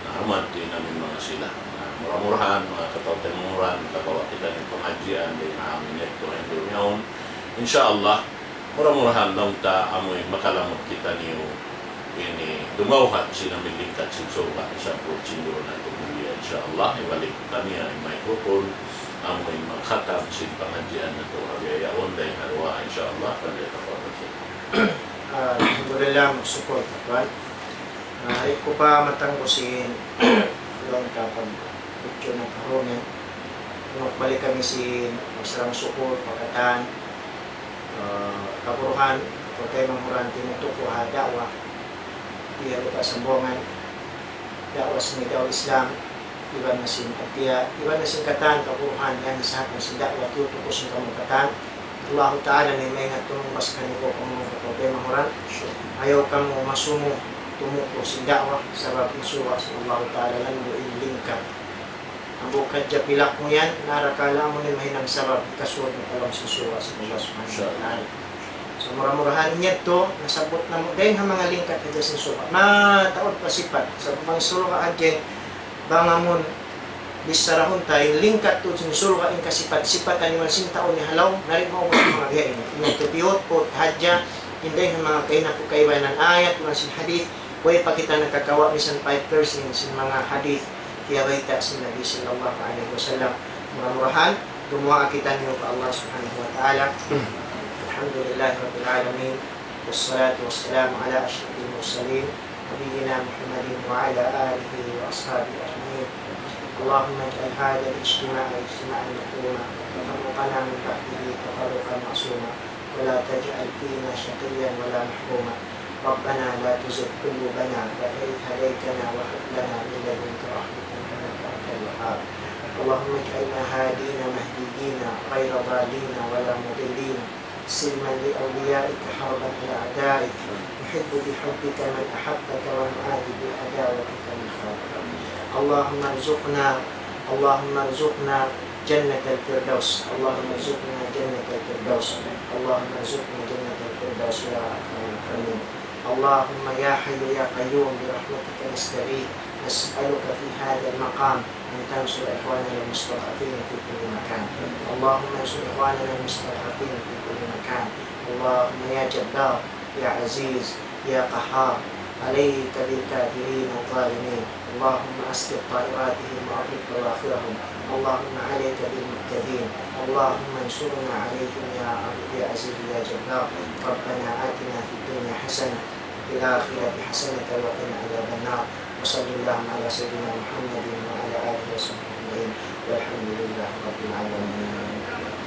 na amati namin mga sila murah-murahan, mga katawag-murahan, katawa kita ng pengajian din na amin ito ang dunyaon. Insyaallah, murah-murahan lang ta amoy makalamot kita niyo ini dumawhat sinamilingkat sin surga sa purtsinduro na tumuli. Insyaallah, ibalik kita niya ang microphone amoy makhatam sin pengajian na ito. Abiyaya online harwa, insyaallah, kanya tapapan siya. Alhamdulillah, magsuport. Ay ko pa matanggusin lang kapag picture ng karoon balik kami si masarang sukor, pagkatan kapuruhan pagkay manghuran tinutuko dawa iya lupa sambungan dawa sinidaw Islam iban na sin agtiya iban na sin katan kapuruhan yan sa atin si dawa tinutuko sin kamukatan Allah Ta'ala ni may natulong mas kaniko kung mga pagkay manghuran ayaw kang masumo tumuko si dawa sabab isuwa sa Allah Ta'ala lang yung lingkad ang bukad dya pilak mo yan narakala mo ni mahinang sabab ikasuod mo talang susuwa sa Allah Subhanahu wa Ta'ala so mura-murahan niya to nasabot na mo dahil ang mga lingkad na dyan susuwa mataod pasipat sa mga suruka adyan bangamon bisarahon tayo lingkad to sinusuruka in kasipat-sipat animal sintaon ni halaw narin mo ako mga gayain inutupiyot po hadya hindi ang mga kainapukaiba ng ayat mga sin hadith huwag pa kita nakakawa misan 5% sin mga hadith kaya baita sin Nabi sallallahu alaihi wasallam murah-murahan gumawa kita niyo pa Allah subhanahu wa ta'ala alhamdulillahi rabbil alamin wassalatu wassalamu ala asyrafil mursalin nabiyina Muhammadin wa ala alihi wa ashabihi ajma'in Allahumma ij'al hadha al-ijtima'a ijtima'an marhuma wa tafarruqana min ba'dihi tafarruqan ma'suma wa la taj'al fina shaqiyyan wa la mahruma ربنا لا تزغ قلوبنا بعد إذ هديتنا وهب لنا من لدنك رحمة إنك أنت الوهاب اللهم اجعلنا هادين مهديين غير ضالين ولا مضلين سلما لأوليائك حربا لأعدائك نحب بحبك من أحبك ونعادي بعداوتك من خالفك اللهم ارزقنا جنة الفردوس اللهم ارزقنا جنة الفردوس اللهم ارزقنا جنة الفردوس يا أكرم الأكرمين اللهم يا حي يا قيوم برحمتك نستغيث نسألك في هذا المقام أن تنصر إخواننا المستضعفين في كل مكان اللهم انصر إخواننا المستضعفين في كل مكان اللهم يا جبار يا عزيز يا قهار عليك بالكافرين الظالمين. اللهم أسقط طائراتهم وأغرق بواخرهم. اللهم عليك بالمعتدين. اللهم انصرنا عليهم يا عزيز يا جبار. ربنا آتنا في الدنيا حسنة وفي الآخرة حسنة وقنا عذاب النار. وصلى اللهم على سيدنا محمد وعلى آله وصحبه أجمعين والحمد لله رب العالمين.